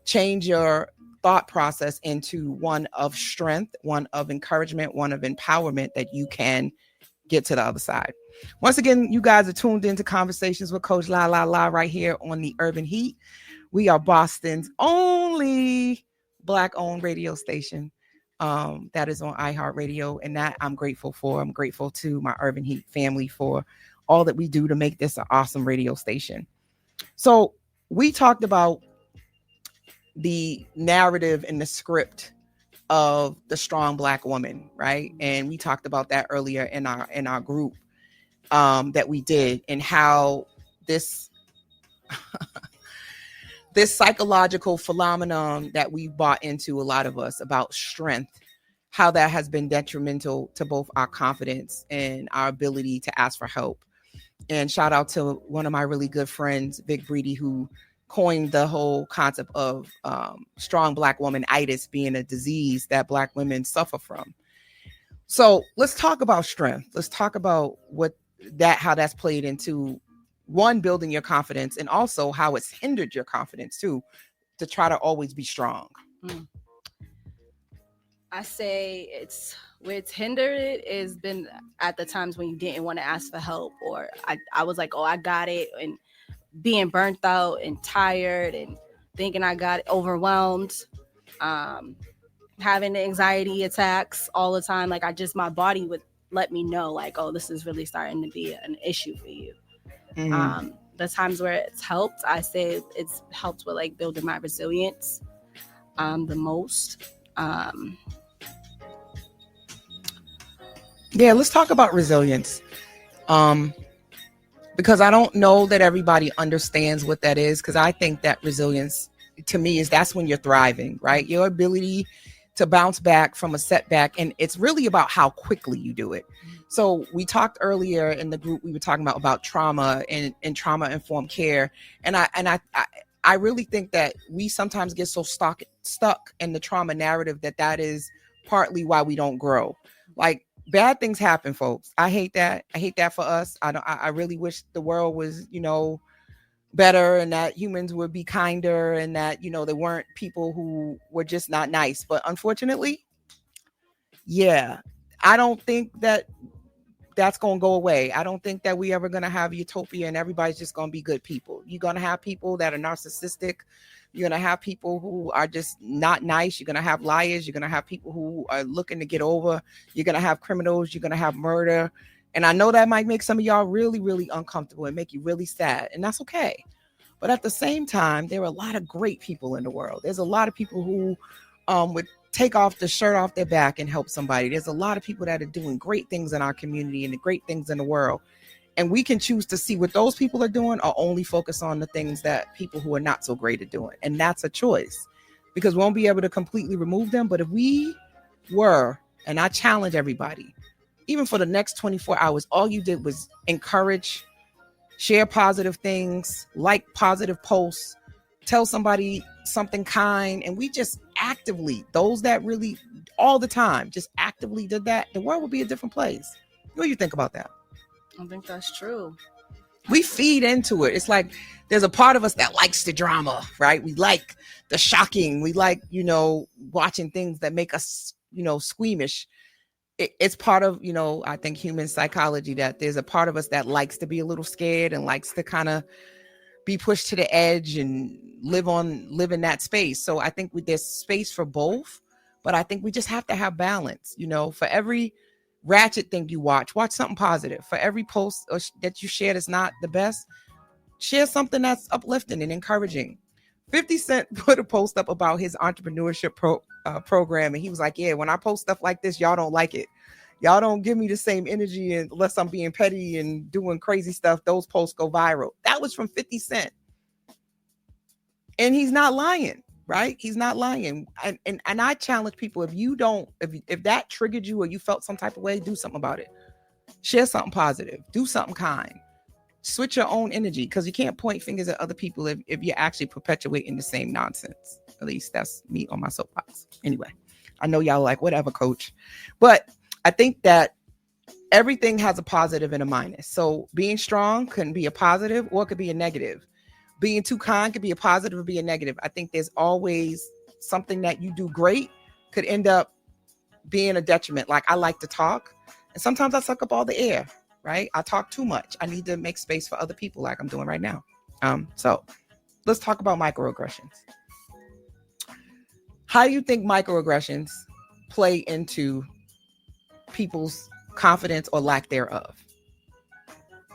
change your thought process into one of strength, one of encouragement, one of empowerment, that you can get to the other side. Once again, you guys are tuned into Conversations with Coach La La La right here on the Urban Heat. We are Boston's only Black-owned radio station that is on iHeartRadio, and that I'm grateful for. I'm grateful to my Urban Heat family for all that we do to make this an awesome radio station. So we talked about the narrative and the script of the strong Black woman, right? And we talked about that earlier in our group that we did, and how this this psychological phenomenon that we bought into, a lot of us, about strength, how that has been detrimental to both our confidence and our ability to ask for help. And shout out to one of my really good friends, Vic Breedy, who coined the whole concept of strong Black woman-itis being a disease that Black women suffer from. So let's talk about strength. Let's talk about how that's played into, one, building your confidence, and also how it's hindered your confidence too, to try to always be strong. I say where it's hindered it has been at the times when you didn't want to ask for help, or I was like, oh, I got it, and being burnt out and tired and thinking I got overwhelmed, having anxiety attacks all the time. Like, my body would let me know, like, oh, this is really starting to be an issue for you. Mm-hmm. The times where it's helped, I say it's helped with like building my resilience the most. Yeah, let's talk about resilience. Because I don't know that everybody understands what that is. Because I think that resilience, to me, that's when you're thriving, right? Your ability to bounce back from a setback. And it's really about how quickly you do it. So we talked earlier in the group, we were talking about trauma and trauma-informed care. And I really think that we sometimes get so stuck in the trauma narrative that is partly why we don't grow. Like, bad things happen, folks. I hate that. I hate that for us. I really wish the world was, better, and that humans would be kinder, and that, there weren't people who were just not nice. But unfortunately, yeah, I don't think that that's going to go away. I don't think that we ever going to have utopia and everybody's just going to be good people. You're going to have people that are narcissistic. You're going to have people who are just not nice. You're going to have liars. You're going to have people who are looking to get over. You're going to have criminals. You're going to have murder. And I know that might make some of y'all really, really uncomfortable and make you really sad. And that's okay. But at the same time, there are a lot of great people in the world. There's a lot of people who would take off the shirt off their back and help somebody. There's a lot of people that are doing great things in our community and the great things in the world. And we can choose to see what those people are doing, or only focus on the things that people who are not so great at doing. And that's a choice, because we won't be able to completely remove them. But if we were, and I challenge everybody, even for the next 24 hours, all you did was encourage, share positive things, like positive posts, tell somebody something kind, and we just actively, those that really all the time just actively did that, the world would be a different place. What do you think about that? I think that's true. We feed into it. It's like there's a part of us that likes the drama, right? We like the shocking. We like, watching things that make us, squeamish. It's part of, I think human psychology, that there's a part of us that likes to be a little scared and likes to kind of be pushed to the edge and live in that space. So I think there's space for both. But I think we just have to have balance. You know, for every ratchet thing you watch something positive. For every post that you share that's not the best, share something that's uplifting and encouraging. 50 Cent put a post up about his entrepreneurship program, and he was like, yeah, when I post stuff like this, y'all don't like it. Y'all don't give me the same energy unless I'm being petty and doing crazy stuff. Those posts go viral. That was from 50 Cent. And he's not lying, right? He's not lying. And I challenge people, if that triggered you or you felt some type of way, do something about it. Share something positive. Do something kind. Switch your own energy, because you can't point fingers at other people if you're actually perpetuating the same nonsense. At least that's me on my soapbox. Anyway, I know y'all like, whatever, coach. But I think that everything has a positive and a minus. So being strong can be a positive or it could be a negative. Being too kind could be a positive or be a negative. I think there's always something that you do great could end up being a detriment. Like, I like to talk, and sometimes I suck up all the air, right? I talk too much. I need to make space for other people like I'm doing right now. So let's talk about microaggressions. How do you think microaggressions play into people's confidence or lack thereof?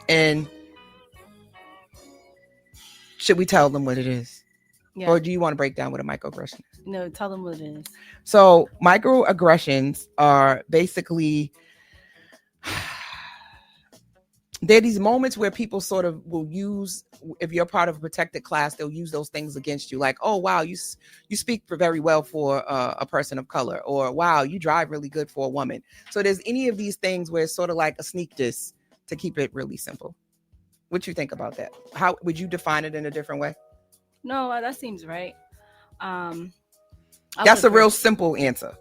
And should we tell them what it is? Yeah. Or do you want to break down what a microaggression is? No, tell them what it is. So microaggressions are basically, they're these moments where people sort of will use, if you're part of a protected class, they'll use those things against you. Like, oh, wow, you speak very well for a person of color, or wow, you drive really good for a woman. So there's any of these things where it's sort of like a sneak diss, to keep it really simple. What you think about that? How would you define it in a different way? No, that seems right. That's a real simple answer.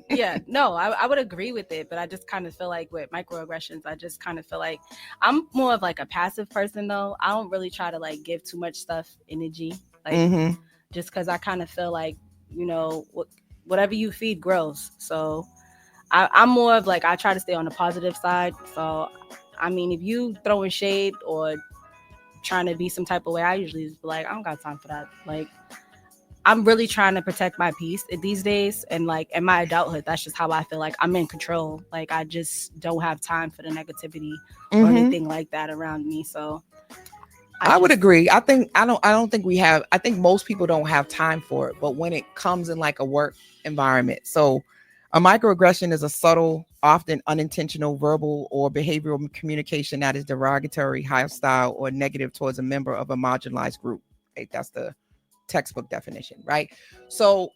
Yeah, no, I would agree with it, but I just kind of feel like with microaggressions, I just kind of feel like I'm more of like a passive person, though. I don't really try to like give too much stuff energy, like just because I kind of feel like, you know, whatever you feed grows. So I'm more of like, I try to stay on the positive side. So I mean, if you throwing shade or trying to be some type of way, I usually just be like, I don't got time for that. Like, I'm really trying to protect my peace these days. And like in my adulthood, that's just how I feel like I'm in control. Like, I just don't have time for the negativity or anything like that around me. So I would agree. I don't think we have, I think most people don't have time for it, but when it comes in like a work environment. So a microaggression is a subtle, often unintentional verbal or behavioral communication that is derogatory, hostile, or negative towards a member of a marginalized group. Right? That's the textbook definition, right? So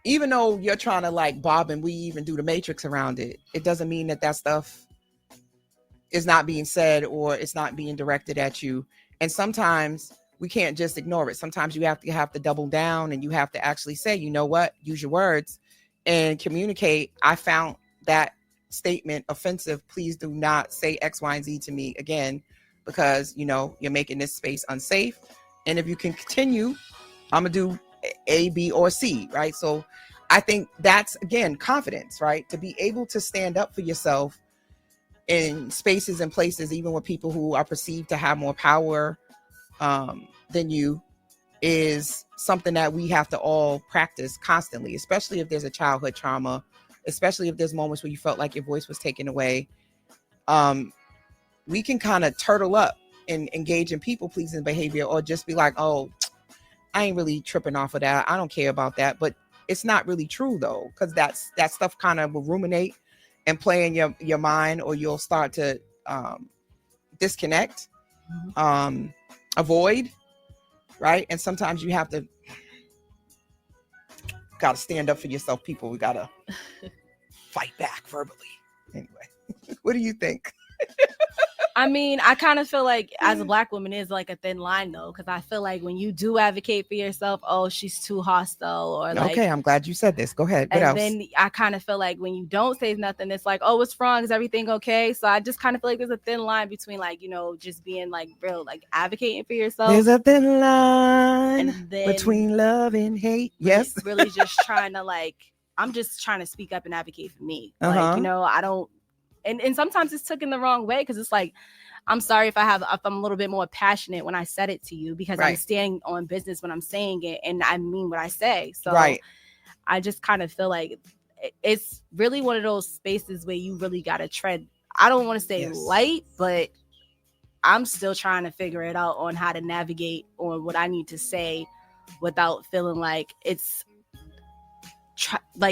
even though you're trying to like bob and weave and do the matrix around it, it doesn't mean that stuff is not being said or it's not being directed at you. And sometimes we can't just ignore it. Sometimes you have to double down, and you have to actually say, you know what, use your words and communicate. I found that statement offensive. Please do not say X, Y, and Z to me again, because, you know, you're making this space unsafe. And if you can continue, I'm going to do A, B, or C, right? So I think that's, again, confidence, right? To be able to stand up for yourself in spaces and places, even with people who are perceived to have more power than you, is something that we have to all practice constantly, especially if there's a childhood trauma, especially if there's moments where you felt like your voice was taken away. We can kind of turtle up and engage in people-pleasing behavior, or just be like, oh, I ain't really tripping off of that. I don't care about that. But it's not really true, though, because that stuff kind of will ruminate and play in your mind, or you'll start to disconnect, avoid, right? And sometimes you have to stand up for yourself, people. We got to fight back verbally. Anyway, what do you think? I mean, I kind of feel like as a Black woman is like a thin line, though, because I feel like when you do advocate for yourself, oh, she's too hostile, or like, okay, I'm glad you said this. Go ahead. What and else? then I kind of feel like when you don't say nothing, it's like, oh, what's wrong? Is everything okay? So I just kind of feel like there's a thin line between, like, you know, just being like real, like advocating for yourself. There's a thin line and then between love and hate. Yes. Really just trying to like, I'm just trying to speak up and advocate for me. Like, you know, I don't. And sometimes it's taken the wrong way, because it's like, I'm sorry if I'm a little bit more passionate when I said it to you, because I'm standing on business when I'm saying it, and I mean what I say. So I just kind of feel like it's really one of those spaces where you really got to tread. I don't want to say light, but I'm still trying to figure it out on how to navigate on what I need to say without feeling like it's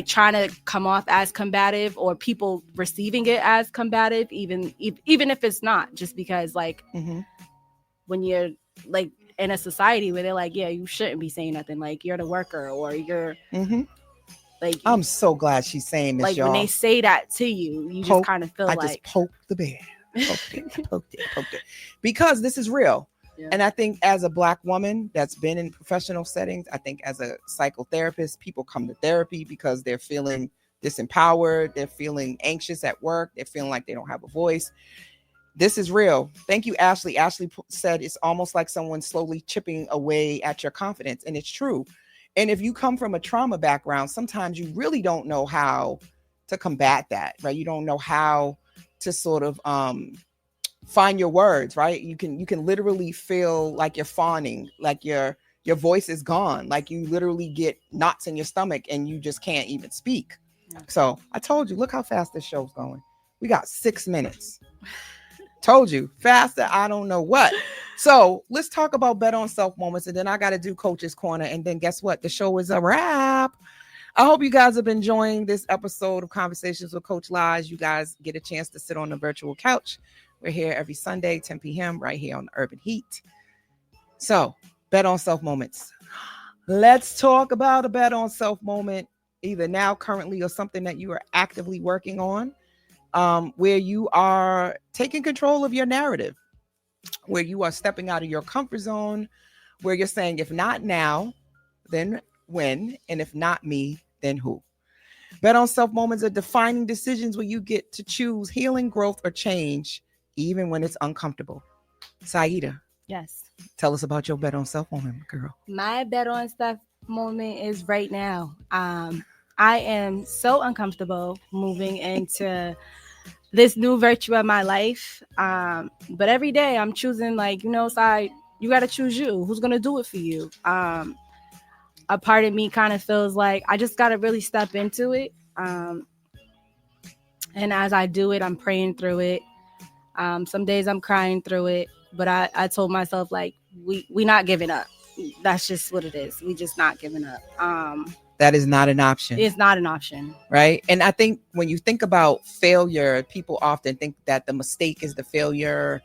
trying to come off as combative or people receiving it as combative, even if it's not, just because like when you're like in a society where they're like, yeah, you shouldn't be saying nothing, like you're the worker or you're like, I'm so glad she's saying this, like y'all. when they say that to you, you just kind of feel like just poked the bear. Poked it. Because this is real. Yeah. And I think as a Black woman that's been in professional settings, I think as a psychotherapist, people come to therapy because they're feeling disempowered. They're feeling anxious at work. They're feeling like they don't have a voice. This is real. Thank you, Ashley. Ashley said it's almost like someone slowly chipping away at your confidence. And it's true. And if you come from a trauma background, sometimes you really don't know how to combat that, right? You don't know how to sort of find your words, right? You can literally feel like you're fawning, like your voice is gone, like you literally get knots in your stomach and you just can't even speak. Yeah. So I told you, look how fast this show's going. We got 6 minutes. Told you, faster, I don't know what. So let's talk about bet on self moments, and then I got to do Coach's Corner, and then guess what? The show is a wrap. I hope you guys have been enjoying this episode of Conversations with Coach Laj. You guys get a chance to sit on the virtual couch. We're here every Sunday, 10 p.m. right here on the Urban Heat. So, bet on self moments. Let's talk about a bet on self moment, either now, currently, or something that you are actively working on, where you are taking control of your narrative, where you are stepping out of your comfort zone, where you're saying, if not now, then when, and if not me, then who? Bet on self moments are defining decisions where you get to choose healing, growth, or change, even when it's uncomfortable. Siedah. Yes. Tell us about your bet on self moment, girl. My bet on self moment is right now. I am so uncomfortable moving into this new virtue of my life. But every day I'm choosing, like, you know, side, you got to choose you. Who's going to do it for you? A part of me kind of feels like I just got to really step into it. And as I do it, I'm praying through it. Some days I'm crying through it, but I told myself, like, we not giving up. That's just what it is. We just not giving up. That is not an option. It's not an option. Right. And I think when you think about failure, people often think that the mistake is the failure.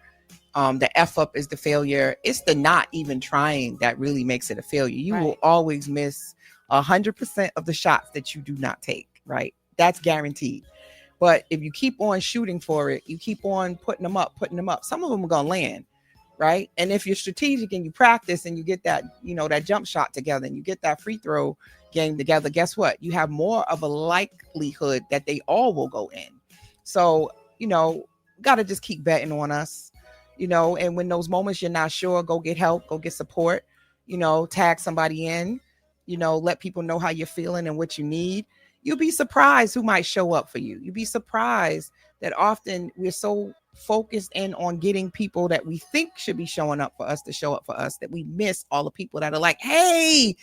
The F up is the failure. It's the not even trying that really makes it a failure. You will always miss 100% of the shots that you do not take. Right. That's guaranteed. But if you keep on shooting for it, you keep on putting them up, some of them are going to land. Right. And if you're strategic and you practice and you get that, you know, that jump shot together and you get that free throw game together, guess what? You have more of a likelihood that they all will go in. So, you know, got to just keep betting on us, you know, and when those moments you're not sure, go get help, go get support, you know, tag somebody in, you know, let people know how you're feeling and what you need. You'll be surprised who might show up for you. You'll be surprised that often we're so focused in on getting people that we think should be showing up for us to show up for us that we miss all the people that are like, hey,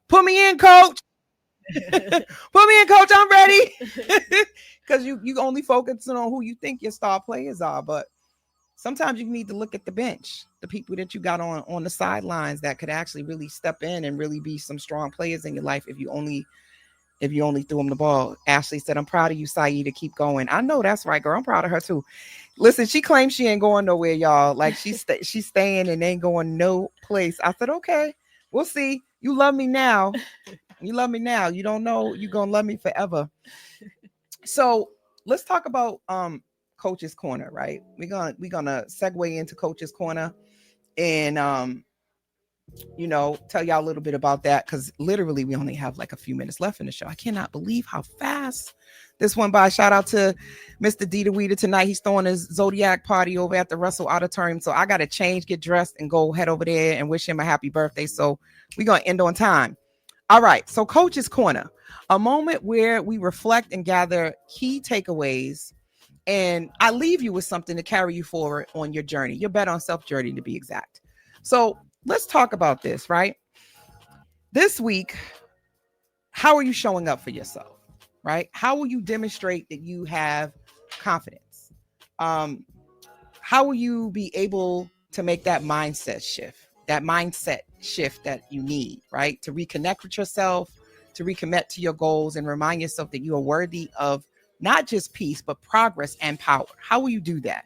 put me in, coach. Put me in, coach. I'm ready. Because you only focusing on who you think your star players are. But sometimes you need to look at the bench, the people that you got on the sidelines that could actually really step in and really be some strong players in your life if you only threw them the ball. Ashley said, I'm proud of you, Siedah, to keep going. I know that's right, girl. I'm proud of her too. Listen, she claims she ain't going nowhere, y'all. Like she's staying and ain't going no place. I said, okay, we'll see. You love me now. You love me now. You don't know you're going to love me forever. So let's talk about Coach's Corner, right? We're gonna segue into Coach's Corner and you know, tell y'all a little bit about that, because literally we only have like a few minutes left in the show. I cannot believe how fast this went by. Shout out to Mr. Dita Weeder tonight. He's throwing his Zodiac party over at the Russell Auditorium. So I got to change, get dressed, and go head over there and wish him a happy birthday. So we're going to end on time. All right. So Coach's Corner, a moment where we reflect and gather key takeaways. And I leave you with something to carry you forward on your journey, your bet on self journey to be exact. So let's talk about this, right? This week, how are you showing up for yourself, right? How will you demonstrate that you have confidence? How will you be able to make that mindset shift that you need, right? To reconnect with yourself, to recommit to your goals, and remind yourself that you are worthy of not just peace, but progress and power. How will you do that?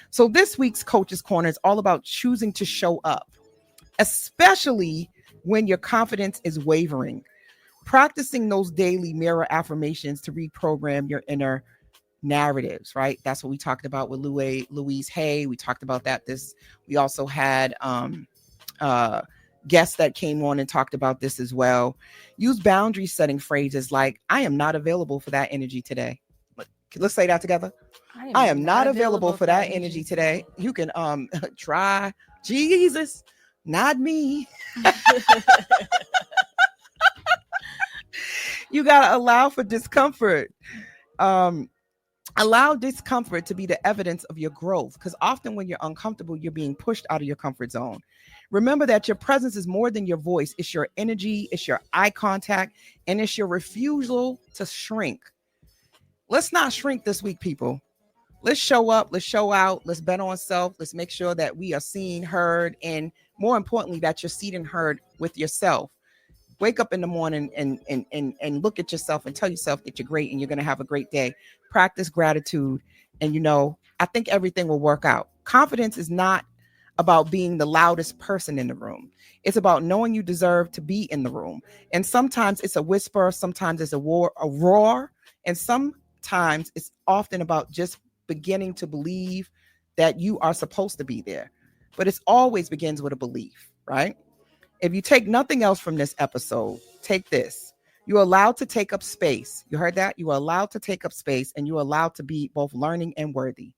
So this week's Coach's Corner is all about choosing to show up, especially when your confidence is wavering. Practicing those daily mirror affirmations to reprogram your inner narratives, right? That's what we talked about with Louise Hay. We talked about that. We also had guests that came on and talked about this as well. Use boundary setting phrases like, I am not available for that energy today. Let's say that together. I am not available for that energy today. You can try Jesus, not me. You got to allow for discomfort. Allow discomfort to be the evidence of your growth, because often when you're uncomfortable, you're being pushed out of your comfort zone. Remember that your presence is more than your voice. It's your energy, it's your eye contact, and it's your refusal to shrink. Let's not shrink this week, people. Let's show up, let's show out, let's bet on self. Let's make sure that we are seen, heard, and more importantly, that you're seen and heard with yourself. Wake up in the morning and look at yourself and tell yourself that you're great and you're going to have a great day. Practice gratitude. And, I think everything will work out. Confidence is not about being the loudest person in the room. It's about knowing you deserve to be in the room. And sometimes it's a whisper. Sometimes it's a roar. And sometimes it's often about just beginning to believe that you are supposed to be there. But it always begins with a belief, right? If you take nothing else from this episode, take this. You're allowed to take up space. You heard that? You are allowed to take up space, and you're allowed to be both learning and worthy.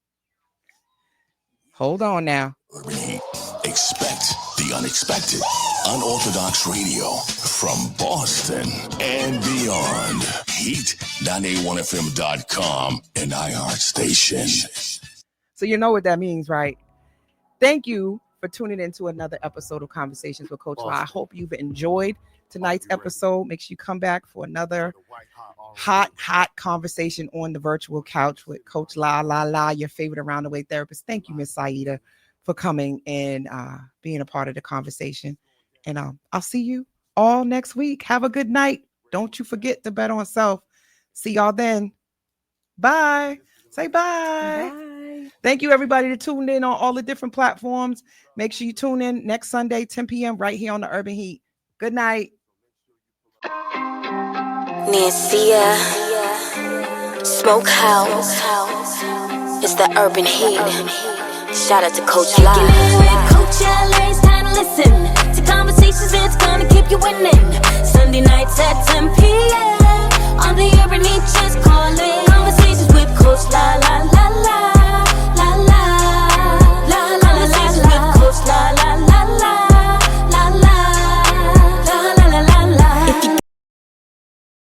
Hold on now. Urban Heat. Expect the unexpected. Unorthodox radio from Boston and beyond. Heat981fm.com and iHeartStation. So you know what that means, right? Thank you for tuning into another episode of Conversations with Coach La. I hope you've enjoyed tonight's episode. Make sure you come back for another hot conversation on the virtual couch with Coach La, your favorite around the way therapist. Thank you, Miss Siedah, for coming and being a part of the conversation. And I'll see you all next week. Have a good night. Don't you forget to bet on self. See y'all then. Bye. Say bye. Bye. Thank you, everybody, that tuned in on all the different platforms. Make sure you tune in next Sunday, 10 p.m. right here on the Urban Heat. Good night. Nancy, Smokehouse. It's the Urban Heat. Shout out to Coach La. Coach LA, it's time to listen to conversations that's gonna keep you winning. Sunday nights at 10 p.m. on the Urban Heat. Just call